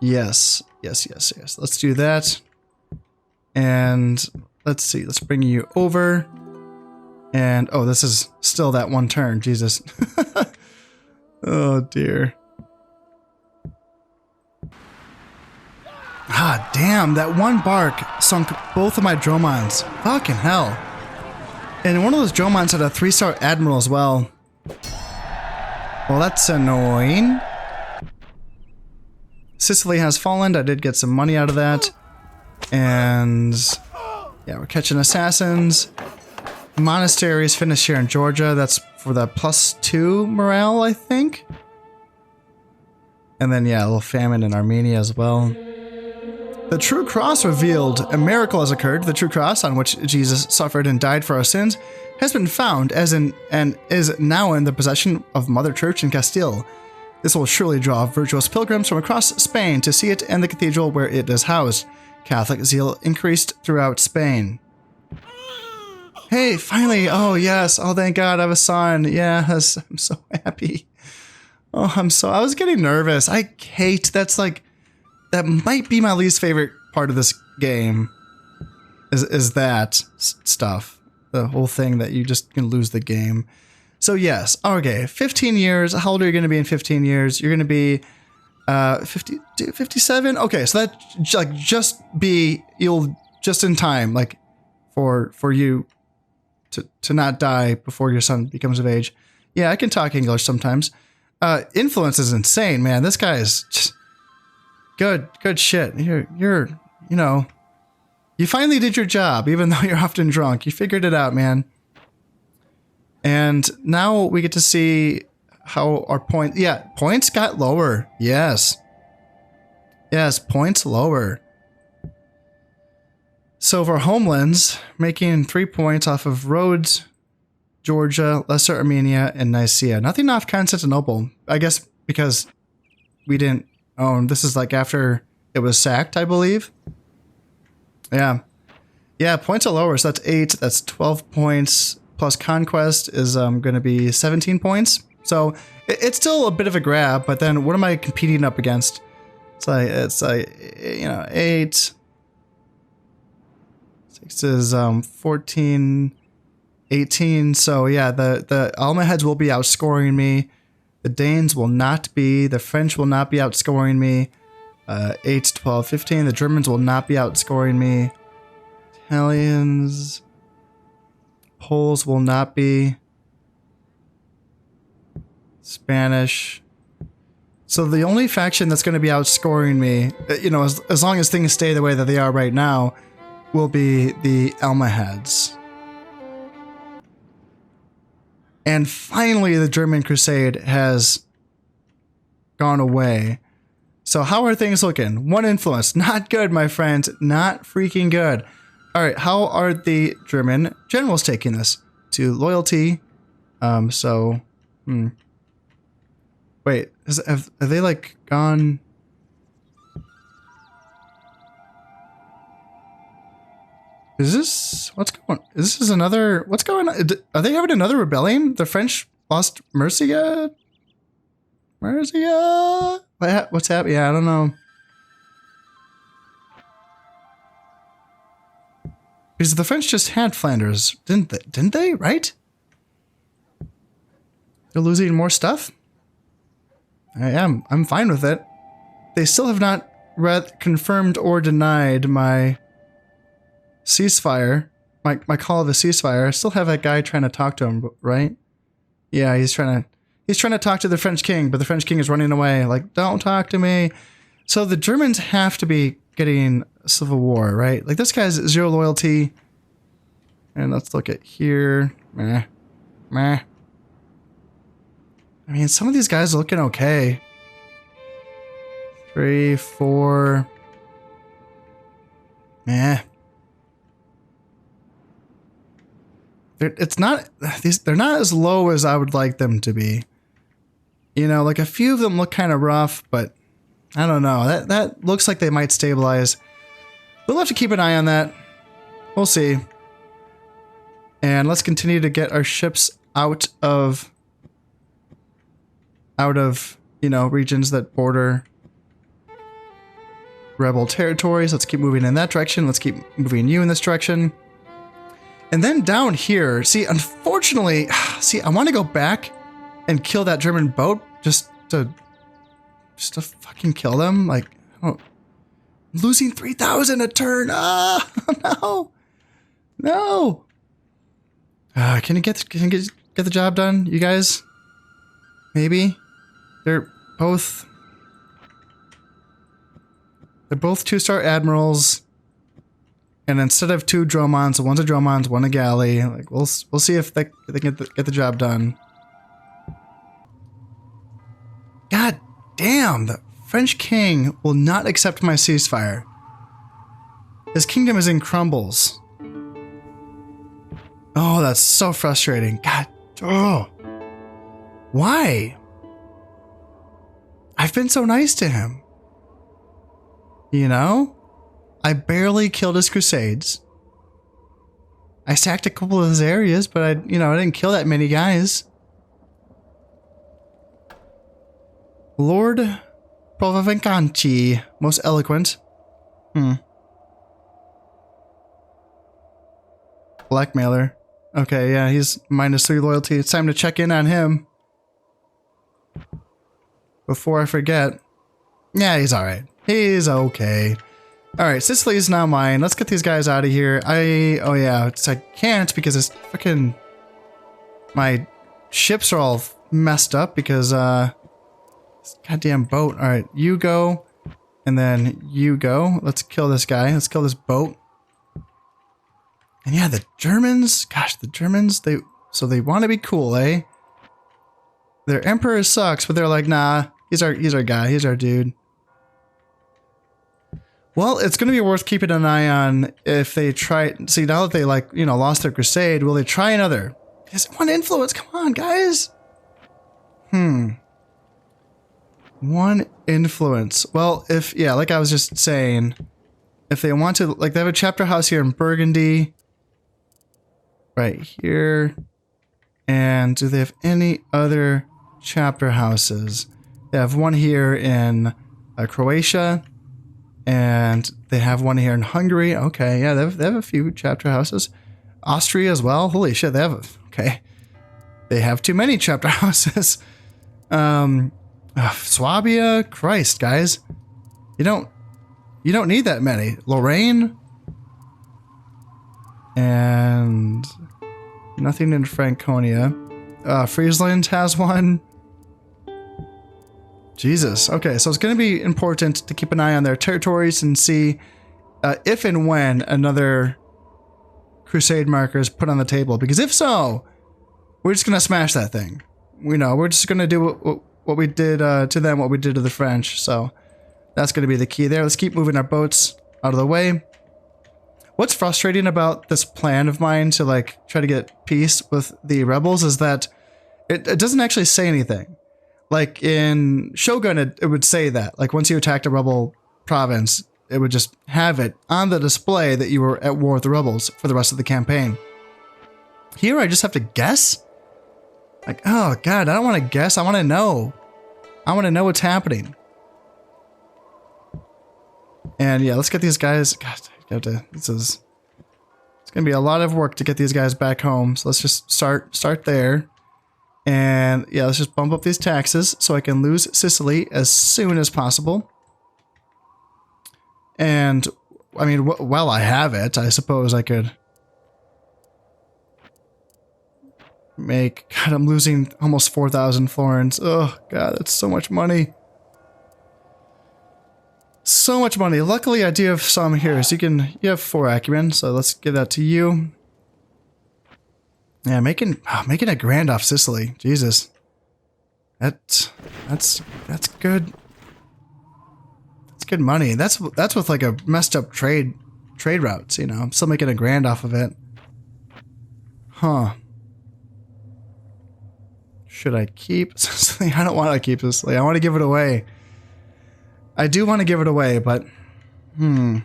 Yes. Yes, yes, yes. Let's do that. And let's see. Let's bring you over. And, oh, this is still that one turn. Jesus. Oh, dear. Ah, damn, that one bark sunk both of my dromons. Fucking hell. And one of those dromons had a 3-star admiral as well. Well, that's annoying. Sicily has fallen. I did get some money out of that. And yeah, we're catching assassins. Monasteries finished here in Georgia. That's for the +2 morale, I think. And then, yeah, a little famine in Armenia as well. The true cross revealed. A miracle has occurred. The true cross on which Jesus suffered and died for our sins has been found and is now in the possession of Mother Church in Castile. This will surely draw virtuous pilgrims from across Spain to see it and the cathedral where it is housed. Catholic zeal increased throughout Spain. Hey, finally! Oh, yes. Oh, thank God, I have a son. Yes, I'm so happy. Oh, I was getting nervous. I hate, that might be my least favorite part of this game. Is that stuff. The whole thing that you just can lose the game. So yes, okay, 15 years. How old are you going to be in 15 years? You're going to be 57? Okay, so that you'll just in time, like for you to not die before your son becomes of age. Yeah, I can talk English sometimes. Influence is insane, man. This guy is just good shit. You're you finally did your job, even though you're often drunk. You figured it out, man. And now we get to see how our points got lower. Yes, points lower. So for homelands, making 3 points off of Rhodes, Georgia, Lesser Armenia, and Nicaea. Nothing off Constantinople. I guess because we didn't own. This is like after it was sacked, I believe. Yeah, points are lower, so that's 8. That's 12 points. Plus conquest is going to be 17 points. So it's still a bit of a grab, but then what am I competing up against? It's like 8. 6 is 14, 18. So yeah, the Almohads will be outscoring me. The Danes will not be. The French will not be outscoring me. 8, 12, 15. The Germans will not be outscoring me. Italians, Poles will not be. Spanish. So the only faction that's going to be outscoring me, as long as things stay the way that they are right now, will be the Almohads. And finally, the German crusade has gone away. So how are things looking? 1 influence. Not good, my friend. Not freaking good. All right, how are the German generals taking this? To loyalty. Wait, have they like gone? Is this what's going? Is this another? What's going on? Are they having another rebellion? The French lost Mercia. Mercia. What's happening? Yeah, I don't know. Because the French just had Flanders, didn't they? Didn't they? Right? They're losing more stuff. I am. I'm fine with it. They still have not confirmed or denied my ceasefire, my call of a ceasefire. I still have that guy trying to talk to him, right? Yeah, he's trying to talk to the French king, but the French king is running away. Like, don't talk to me. So the Germans have to be getting a civil war, right? Like, this guy's 0 loyalty. And let's look at here. Meh. I mean, some of these guys are looking okay. 3, 4. Meh. They're not as low as I would like them to be. You know, like a few of them look kind of rough, but I don't know. That looks like they might stabilize. We'll have to keep an eye on that. We'll see. And let's continue to get our ships out of you know, regions that border rebel territories. Let's keep moving in that direction. Let's keep moving you in this direction. And then down here, see, unfortunately, I want to go back and kill that German boat just to fucking kill them. Like, oh, losing 3,000 a turn. No. Can you get the job done, you guys? Maybe. They're both 2-star admirals. And instead of 2 Dromons, one's a Dromons, one a galley. Like, we'll see if they can get the job done. God damn, the French king will not accept my ceasefire. His kingdom is in crumbles. Oh, that's so frustrating. God, oh. Why? I've been so nice to him. You know? I barely killed his crusades. I sacked a couple of his areas, but I didn't kill that many guys. Lord Provencanci, most eloquent. Blackmailer. Okay, yeah, he's -3 loyalty. It's time to check in on him. Before I forget. Yeah, he's alright. He's okay. Alright, Sicily's now mine. Let's get these guys out of here. Oh yeah, I can't because it's freaking... My ships are all messed up because, this goddamn boat. Alright, you go. And then you go. Let's kill this guy. Let's kill this boat. And yeah, the Germans... Gosh, the Germans, they want to be cool, eh? Their emperor sucks, but they're like, nah, he's our guy. He's our dude. Well, it's going to be worth keeping an eye on if they try... See, now that they, like, you know, lost their crusade, will they try another? Because 1 influence, come on, guys. 1 influence. Well, yeah, like I was just saying, if they want to... Like, they have a chapter house here in Burgundy. Right here. And do they have any other chapter houses? They have one here in Croatia. And they have one here in Hungary. Okay, yeah, they have a few chapter houses. Austria as well. Holy shit, they have... Okay. They have too many chapter houses. Swabia? Christ, guys. You don't need that many. Lorraine? And... Nothing in Franconia. Friesland has one. Jesus. Okay, so it's going to be important to keep an eye on their territories and see if and when another crusade marker is put on the table. Because if so, we're just going to smash that thing. We're just going to do what we did to them, what we did to the French. So That's going to be the key there. Let's keep moving our boats out of the way. What's frustrating about this plan of mine to like try to get peace with the rebels is that it doesn't actually say anything. Like in Shogun, it would say that. Like once you attacked a rebel province, it would just have it on the display that you were at war with the rebels for the rest of the campaign. Here, I just have to guess? Like, oh god, I don't want to guess. I want to know. I want to know what's happening. And yeah, let's get these guys. God, it's gonna be a lot of work to get these guys back home. So let's just start there. And yeah, let's just bump up these taxes so I can lose Sicily as soon as possible. And I mean, while I have it, I suppose I could make. God, I'm losing almost 4,000 florins. Oh god, that's so much money. So much money. Luckily, I do have some here. So you have 4 acumen. So let's give that to you. Yeah, making a grand off Sicily. Jesus, that's good. That's good money. That's with like a messed up trade routes. You know, I'm still making a grand off of it. Huh. Should I keep Sicily? I don't want to keep Sicily. I want to give it away. I do want to give it away, but it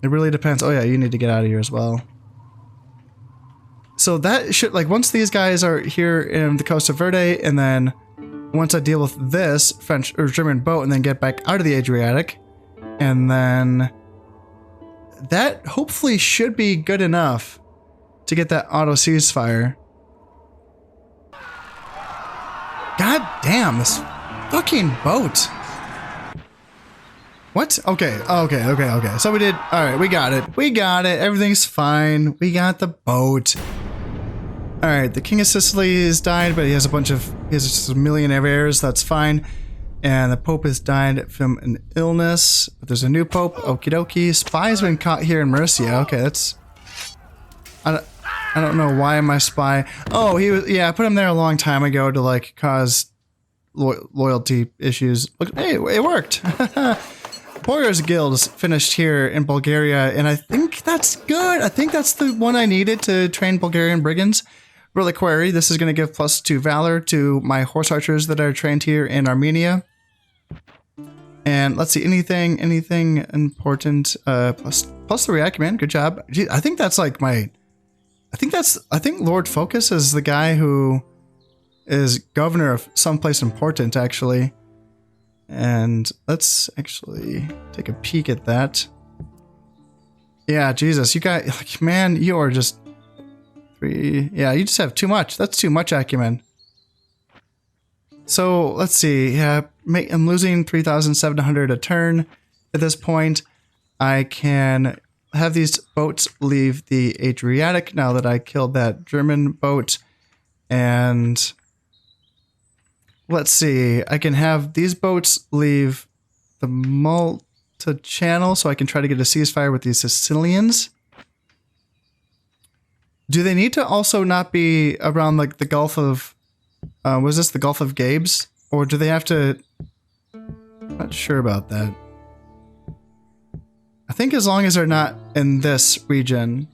really depends. Oh yeah, you need to get out of here as well. So that should, like, once these guys are here in the Costa Verde, and then once I deal with this French or German boat and then get back out of the Adriatic, and then that hopefully should be good enough to get that auto ceasefire. God damn, this fucking boat. What? Okay. So we did. All right, we got it. Everything's fine. We got the boat. All right, the King of Sicily has died, but he has just a million heirs. That's fine. And the Pope has died from an illness. But there's a new Pope. Okie dokie. Spy's been caught here in Mercia. Okay, that's. I don't know why my spy. Oh, he was. Yeah, I put him there a long time ago to like cause loyalty issues. Look, hey, it worked. Warriors Guild is finished here in Bulgaria, and I think that's good. I think that's the one I needed to train Bulgarian brigands. Reliquary, this is going to give +2 valor to my horse archers that are trained here in Armenia. And let's see, anything important, +3 acumen, good job. Gee, I think that's like I think Lord Focus is the guy who is governor of someplace important, actually. And let's actually take a peek at that. Yeah, Jesus, you got, like, man, you are just 3. Yeah, you just have too much. That's too much acumen. So let's see. Yeah, I'm losing 3,700 a turn at this point. I can have these boats leave the Adriatic now that I killed that German boat. And let's see, I can have these boats leave the Malta Channel so I can try to get a ceasefire with these Sicilians. Do they need to also not be around like the Gulf of, was this the Gulf of Gabes? Or do they have to, I'm not sure about that. I think as long as they're not in this region,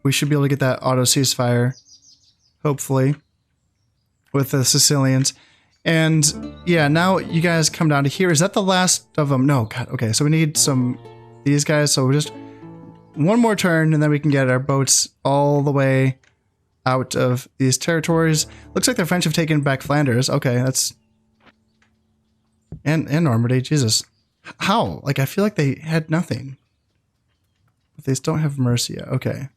we should be able to get that auto ceasefire, hopefully, with the Sicilians. And yeah, now you guys come down to here. Is that the last of them? No, God. Okay, so we need these guys. So just one more turn, and then we can get our boats all the way out of these territories. Looks like the French have taken back Flanders. Okay, that's and Normandy. Jesus, how? Like, I feel like they had nothing. But they don't have Mercia. Okay.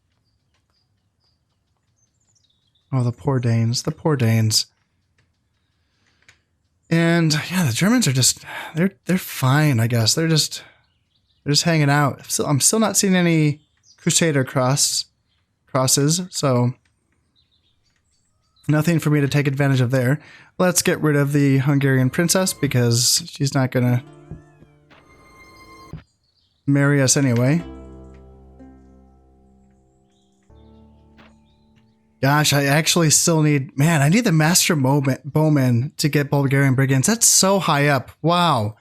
Oh, the poor Danes. The poor Danes. And yeah, the Germans are just they're fine, I guess. They're just hanging out. I'm still not seeing any Crusader crosses, so nothing for me to take advantage of there. Let's get rid of the Hungarian princess because she's not gonna marry us anyway. Gosh, I actually still need... Man, I need the Master Bowman to get Bulgarian Brigands. That's so high up. Wow.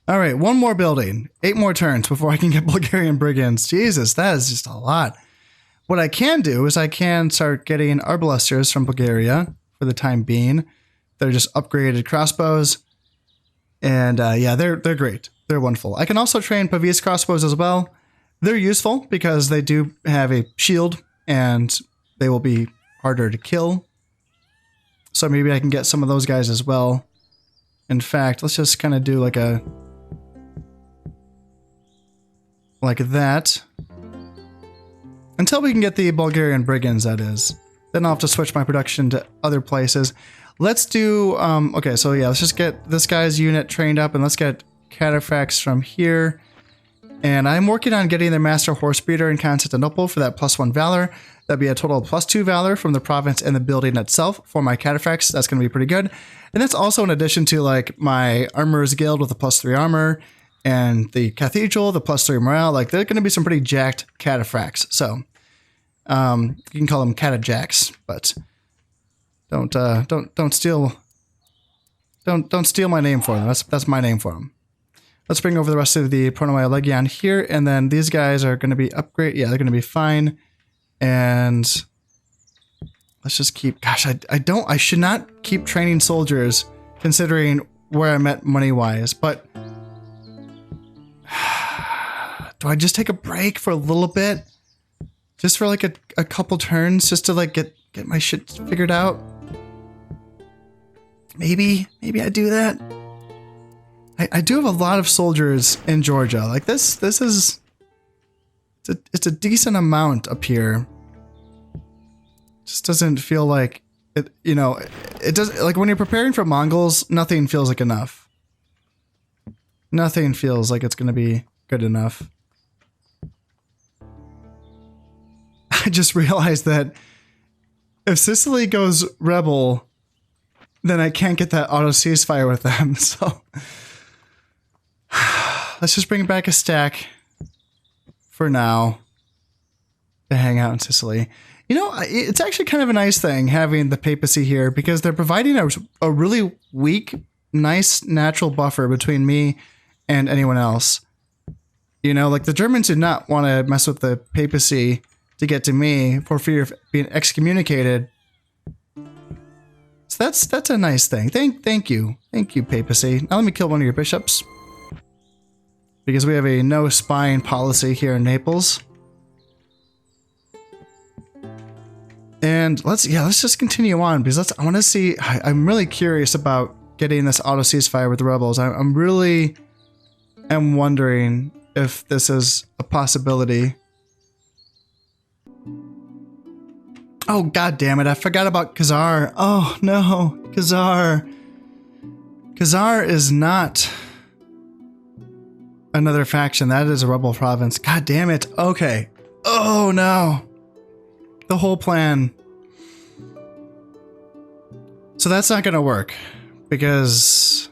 All right, one more building. 8 more turns before I can get Bulgarian Brigands. Jesus, that is just a lot. What I can do is I can start getting Arbalesters from Bulgaria for the time being. They're just upgraded crossbows. And yeah, they're great. They're wonderful. I can also train Pavis crossbows as well. They're useful because they do have a shield and they will be harder to kill. So maybe I can get some of those guys as well. In fact, let's just kind of do like a... like that. Until we can get the Bulgarian Brigands, that is. Then I'll have to switch my production to other places. Let's do... okay, so yeah, let's just get this guy's unit trained up and let's get cataphracts from here. And I'm working on getting their Master Horse Breeder in Constantinople for that +1 Valor. That'd be a total of +2 Valor from the province and the building itself for my cataphracts. That's going to be pretty good. And that's also in addition to like my Armorer's Guild with a +3 armor and the Cathedral, the +3 morale. Like they're going to be some pretty jacked cataphracts. So you can call them catajacks, but don't steal my name for them. That's my name for them. Let's bring over the rest of the Pronomaya Legion here, and then these guys are going to be upgraded. Yeah, they're going to be fine. And let's just keep... Gosh, I should not keep training soldiers considering where I'm at money-wise, but... Do I just take a break for a little bit? Just for like a couple turns, just to like get my shit figured out? Maybe I do that. I do have a lot of soldiers in Georgia. Like this is... It's a decent amount up here. Just doesn't feel like it, you know, it does, like when you're preparing for Mongols, nothing feels like enough. Nothing feels like it's going to be good enough. I just realized that if Sicily goes rebel, then I can't get that auto ceasefire with them. So let's just bring back a stack for now to hang out in Sicily. You know, it's actually kind of a nice thing having the papacy here because they're providing a really weak, nice natural buffer between me and anyone else. You know, like the Germans did not want to mess with the papacy to get to me for fear of being excommunicated. So that's a nice thing. Thank you, papacy. Now let me kill one of your bishops because we have a no spying policy here in Naples. And let's just continue on because I want to see. I'm really curious about getting this auto ceasefire with the rebels. I'm really am wondering if this is a possibility. Oh, god damn it. I forgot about Khazar. Oh, no. Khazar. Khazar is not another faction. That is a rebel province. God damn it. Okay. Oh, no. The whole plan. So that's not going to work because...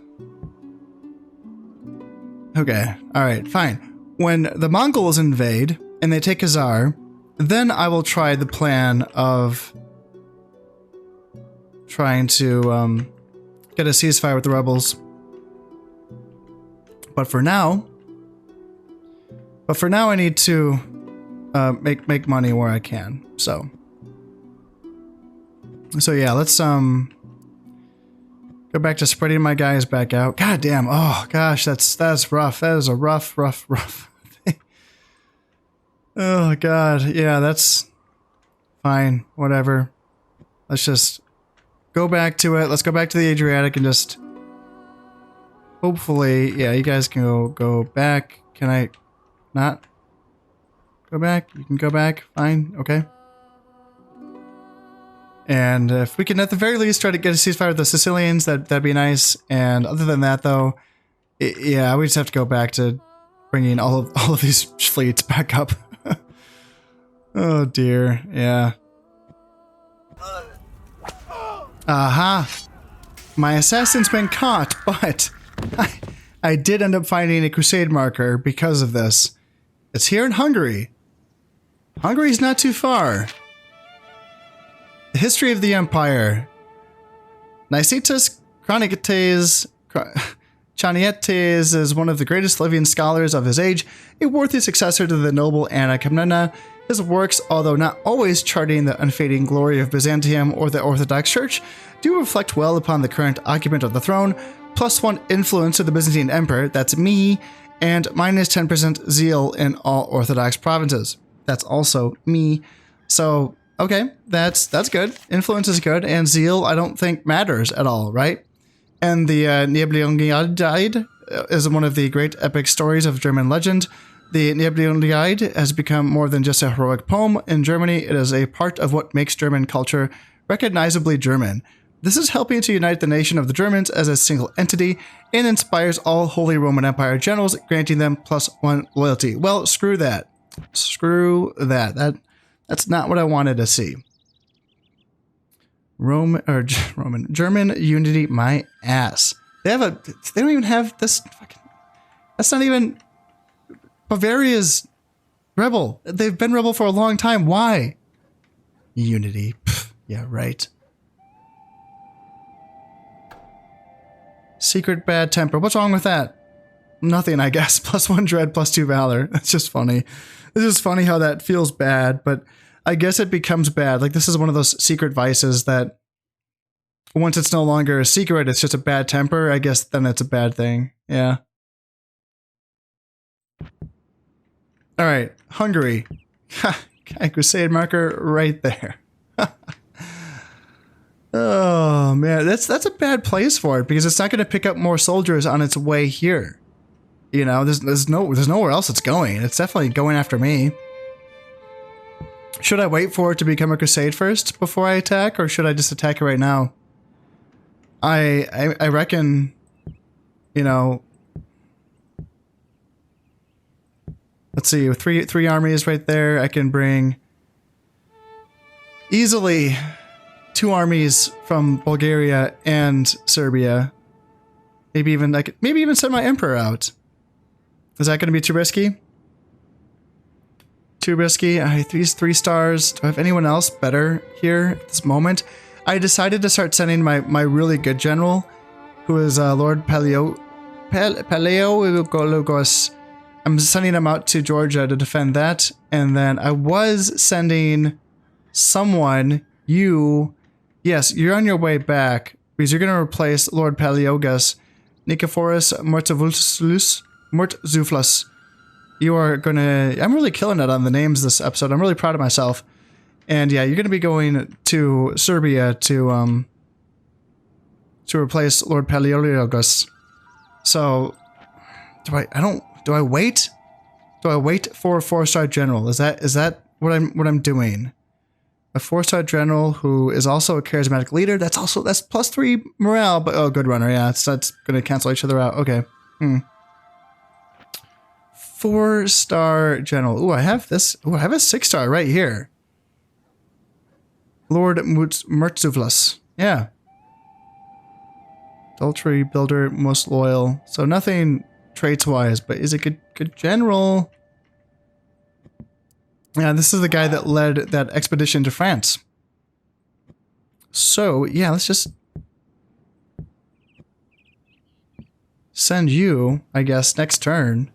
Okay. All right. Fine. When the Mongols invade and they take Khazar, then I will try the plan of trying to get a ceasefire with the rebels. But for now I need to make money where I can. So yeah, let's go back to spreading my guys back out. God damn. Oh gosh, that's rough. That is a rough thing. Oh god. Yeah, that's fine. Whatever. Let's just go back to it. Let's go back to the Adriatic and just hopefully, yeah, you guys can go back. Can I not go back? You can go back. Fine. Okay. And if we can at the very least try to get a ceasefire with the Sicilians, that'd be nice. And other than that, though, yeah, we just have to go back to bringing all of these fleets back up. Oh dear, yeah. Aha! My assassin's been caught, but I did end up finding a crusade marker because of this. It's here in Hungary. Hungary's not too far. The history of the empire. Nicetas Chanietes is one of the greatest living scholars of his age, a worthy successor to the noble Anna Karenina. His works, although not always charting the unfading glory of Byzantium or the Orthodox Church, do reflect well upon the current occupant of the throne, +1 influence of the Byzantine Emperor, that's me, and minus 10% zeal in all Orthodox provinces. That's also me. So, okay, that's good. Influence is good, and zeal I don't think matters at all, right? And the Nibelungenlied is one of the great epic stories of German legend. The Nibelungenlied has become more than just a heroic poem. In Germany, it is a part of what makes German culture recognizably German. This is helping to unite the nation of the Germans as a single entity and inspires all Holy Roman Empire generals, granting them +1 loyalty. Well, screw that. Screw that. That's not what I wanted to see. German unity, my ass. They don't even have this fucking, that's not even, Bavaria's rebel. They've been rebel for a long time. Why? Unity. Pff, yeah, right. Secret bad temper. What's wrong with that? Nothing, I guess. +1 dread, +2 valor. That's just funny. It's just funny how that feels bad, but I guess it becomes bad. Like, this is one of those secret vices that once it's no longer a secret, it's just a bad temper. I guess then it's a bad thing. Yeah. All right. Hungary. Crusade marker right there. Oh, man. That's a bad place for it because it's not going to pick up more soldiers on its way here. You know, there's nowhere else it's going. It's definitely going after me. Should I wait for it to become a crusade first before I attack, or should I just attack it right now? I reckon, you know, let's see, three armies right there. I can bring easily 2 armies from Bulgaria and Serbia. Maybe even send my emperor out. Is that going to be too risky? Too risky. These 3 stars. Do I have anyone else better here at this moment? I decided to start sending my really good general, who is Lord Paleologos. I'm sending him out to Georgia to defend that. And then I was sending someone, you. Yes, you're on your way back because you're going to replace Lord Paleologos, Nikephoros Mortzuflus. You are gonna, I'm really killing it on the names this episode. I'm really proud of myself. And yeah, you're gonna be going to Serbia to replace Lord Paleologos. So do I wait? Do I wait for a 4-star general? Is that what I'm doing? A 4-star general who is also a charismatic leader. That's +3 morale, but oh, good runner. Yeah, that's gonna cancel each other out. Okay. 4-star general. Ooh, I have this. Ooh, I have a 6-star right here. Lord Murtzuflus. Yeah. Adultery, builder, most loyal. So nothing traits-wise, but is a good general. Yeah, this is the guy that led that expedition to France. So, yeah, let's just send you, I guess, next turn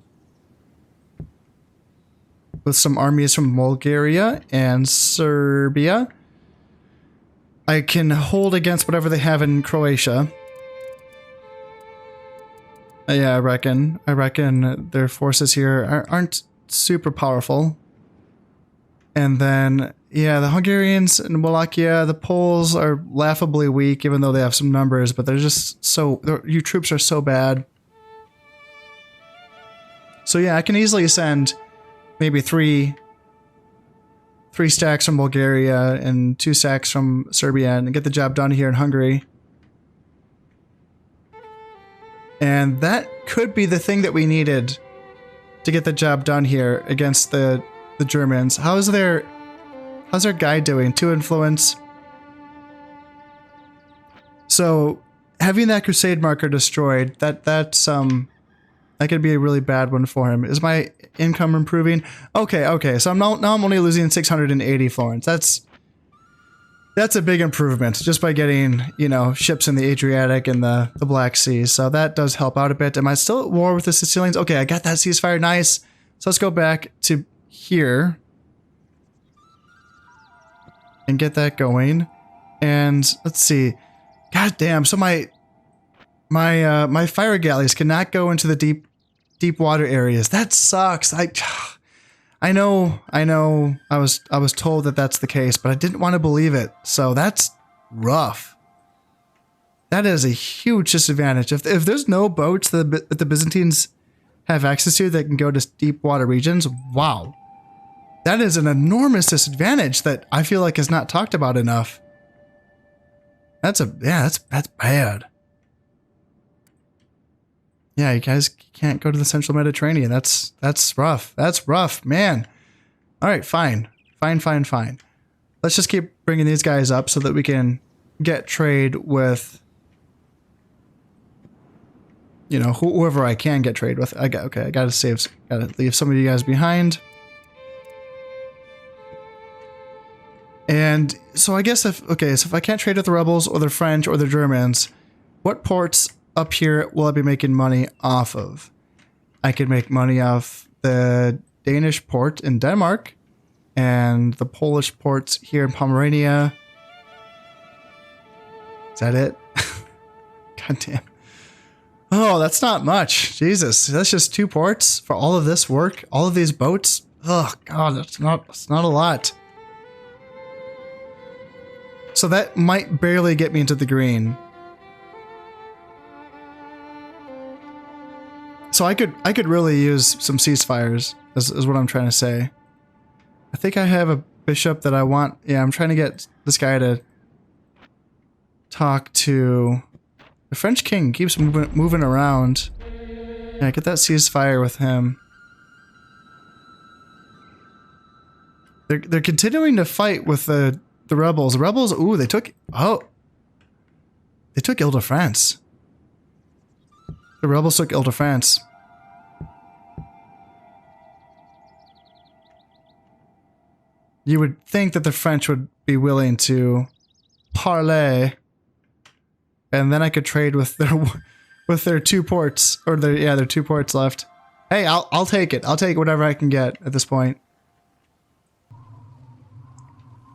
with some armies from Bulgaria and Serbia. I can hold against whatever they have in Croatia. Yeah, I reckon their forces here aren't super powerful. And then, yeah, the Hungarians and Wallachia, the Poles are laughably weak, even though they have some numbers, but they're just your troops are so bad. So yeah, I can easily send maybe three stacks from Bulgaria and 2 stacks from Serbia and get the job done here in Hungary. And that could be the thing that we needed to get the job done here against the Germans. How's their guy doing? 2 influence. So having that crusade marker destroyed, that could be a really bad one for him. Is my income improving? Okay. So now I'm only losing 680 florins. That's a big improvement just by getting, you know, ships in the Adriatic and the Black Sea. So that does help out a bit. Am I still at war with the Sicilians? Okay, I got that ceasefire. Nice. So let's go back to here and get that going. And let's see. God damn. So my fire galleys cannot go into the deep water areas. That sucks. I know. I was told that that's the case, but I didn't want to believe it. So that's rough. That is a huge disadvantage. If there's no boats that the Byzantines have access to that can go to deep water regions, wow. That is an enormous disadvantage that I feel like is not talked about enough. That's bad. Yeah, you guys can't go to the central Mediterranean. That's rough. That's rough, man. All right, fine. Let's just keep bringing these guys up so that we can get trade with, you know, whoever I can get trade with. I gotta leave some of you guys behind. And so I guess if I can't trade with the rebels or the French or the Germans, what ports up here will I be making money off of? I could make money off the Danish port in Denmark and the Polish ports here in Pomerania. Is that it? God damn. Oh, that's not much. Jesus, that's just 2 ports for all of this work, all of these boats. Oh God, that's not a lot. So that might barely get me into the green. So I could really use some ceasefires, is what I'm trying to say. I think I have a bishop that I want. Yeah, I'm trying to get this guy to talk to the French king. Keeps moving around. Yeah, get that ceasefire with him. They're continuing to fight with the rebels. The rebels, ooh, they took Ile-de-France. The rebels took Ile-de-France. You would think that the French would be willing to parley, and then I could trade with their 2 ports, or their 2 ports left. Hey, I'll take it. I'll take whatever I can get at this point.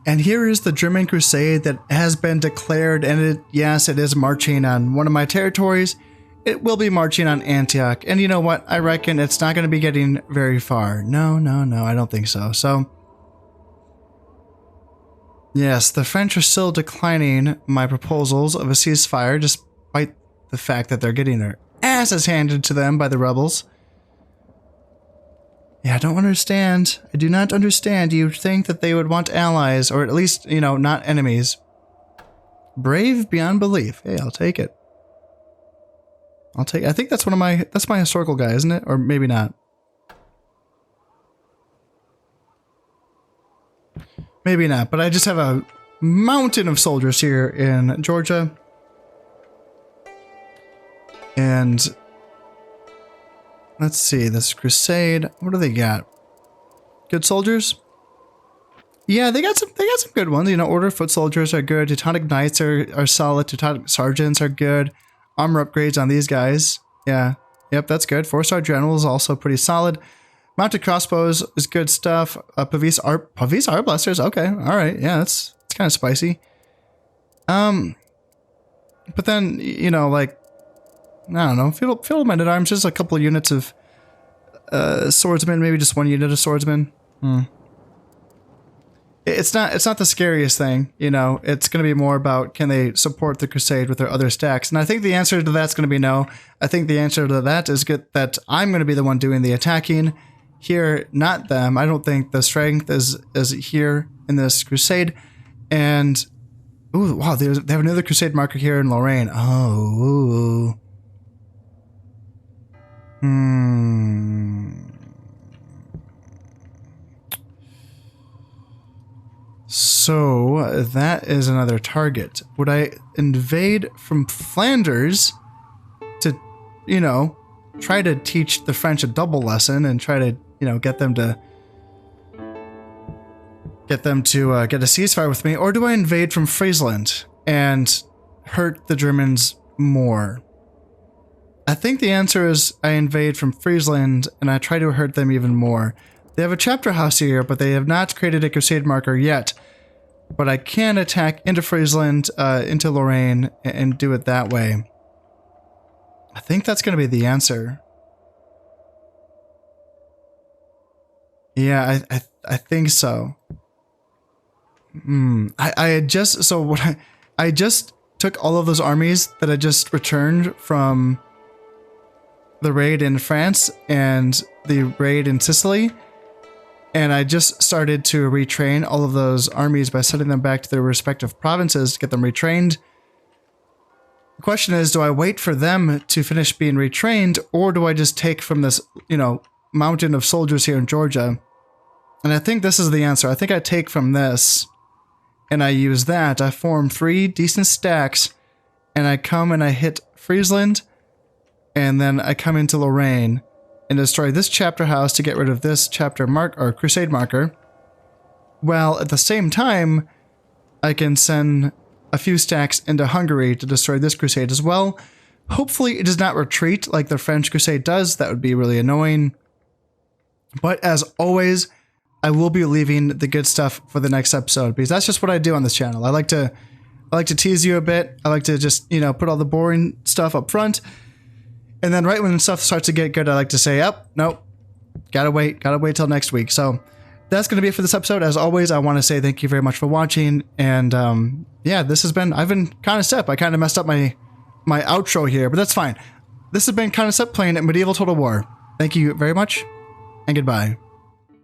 And here is the German crusade that has been declared, and yes, it is marching on one of my territories. It will be marching on Antioch. And you know what? I reckon it's not going to be getting very far. No, I don't think so. So, yes, the French are still declining my proposals of a ceasefire, despite the fact that they're getting their asses handed to them by the rebels. Yeah, I don't understand. I do not understand. You'd think that they would want allies, or at least, you know, not enemies. Brave beyond belief. Hey, I'll take it. I think that's that's my historical guy, isn't it? Or maybe not. Maybe not, but I just have a mountain of soldiers here in Georgia. And let's see, this crusade, what do they got? Good soldiers? Yeah, they got some good ones. You know, Order foot soldiers are good. Teutonic Knights are solid. Teutonic Sergeants are good. Armor upgrades on these guys. Yeah. Yep, that's good. 4-star General is also pretty solid. Mounted crossbows is good stuff. Pavese Arblasters. Okay, all right. Yeah, it's kind of spicy. But then, you know, like, I don't know, field men at arms, just a couple of units of swordsmen, maybe just 1 unit of swordsmen. It's not the scariest thing, you know. It's going to be more about, can they support the crusade with their other stacks? And I think the answer to that's going to be no. I think the answer to that is good, that I'm going to be the one doing the attacking here, not them. I don't think the strength is here in this crusade. And ooh, wow, they have another crusade marker here in Lorraine. Oh, ooh. So that is another target. Would I invade from Flanders to, you know, try to teach the French a double lesson and try to, you know, get them to get them to get a ceasefire with me, or do I invade from Friesland and hurt the Germans more? I think the answer is I invade from Friesland and I try to hurt them even more. They have a chapter house here, but they have not created a crusade marker yet. But I can attack into Friesland, into Lorraine, and do it that way. I think that's going to be the answer. Yeah, I think so. I just took all of those armies that I just returned from the raid in France and the raid in Sicily, and I just started to retrain all of those armies by sending them back to their respective provinces to get them retrained. The question is, do I wait for them to finish being retrained, or do I just take from this, mountain of soldiers here in Georgia? And I think this is the answer. I think I take from this, and I use that. I form 3 decent stacks, and I come and I hit Friesland, and then I come into Lorraine and destroy this chapter house to get rid of this chapter or crusade marker. While at the same time, I can send a few stacks into Hungary to destroy this crusade as well. Hopefully it does not retreat like the French crusade does. That would be really annoying. But as always, I will be leaving the good stuff for the next episode, because that's just what I do on this channel. I like to tease you a bit. I like to just, put all the boring stuff up front. And then right when stuff starts to get good, I like to say, oh, nope, gotta wait till next week. So that's going to be it for this episode. As always, I want to say thank you very much for watching. And yeah, I've been kind of Step. I kind of messed up my outro here, but that's fine. This has been kind of Step playing at Medieval Total War. Thank you very much, and goodbye.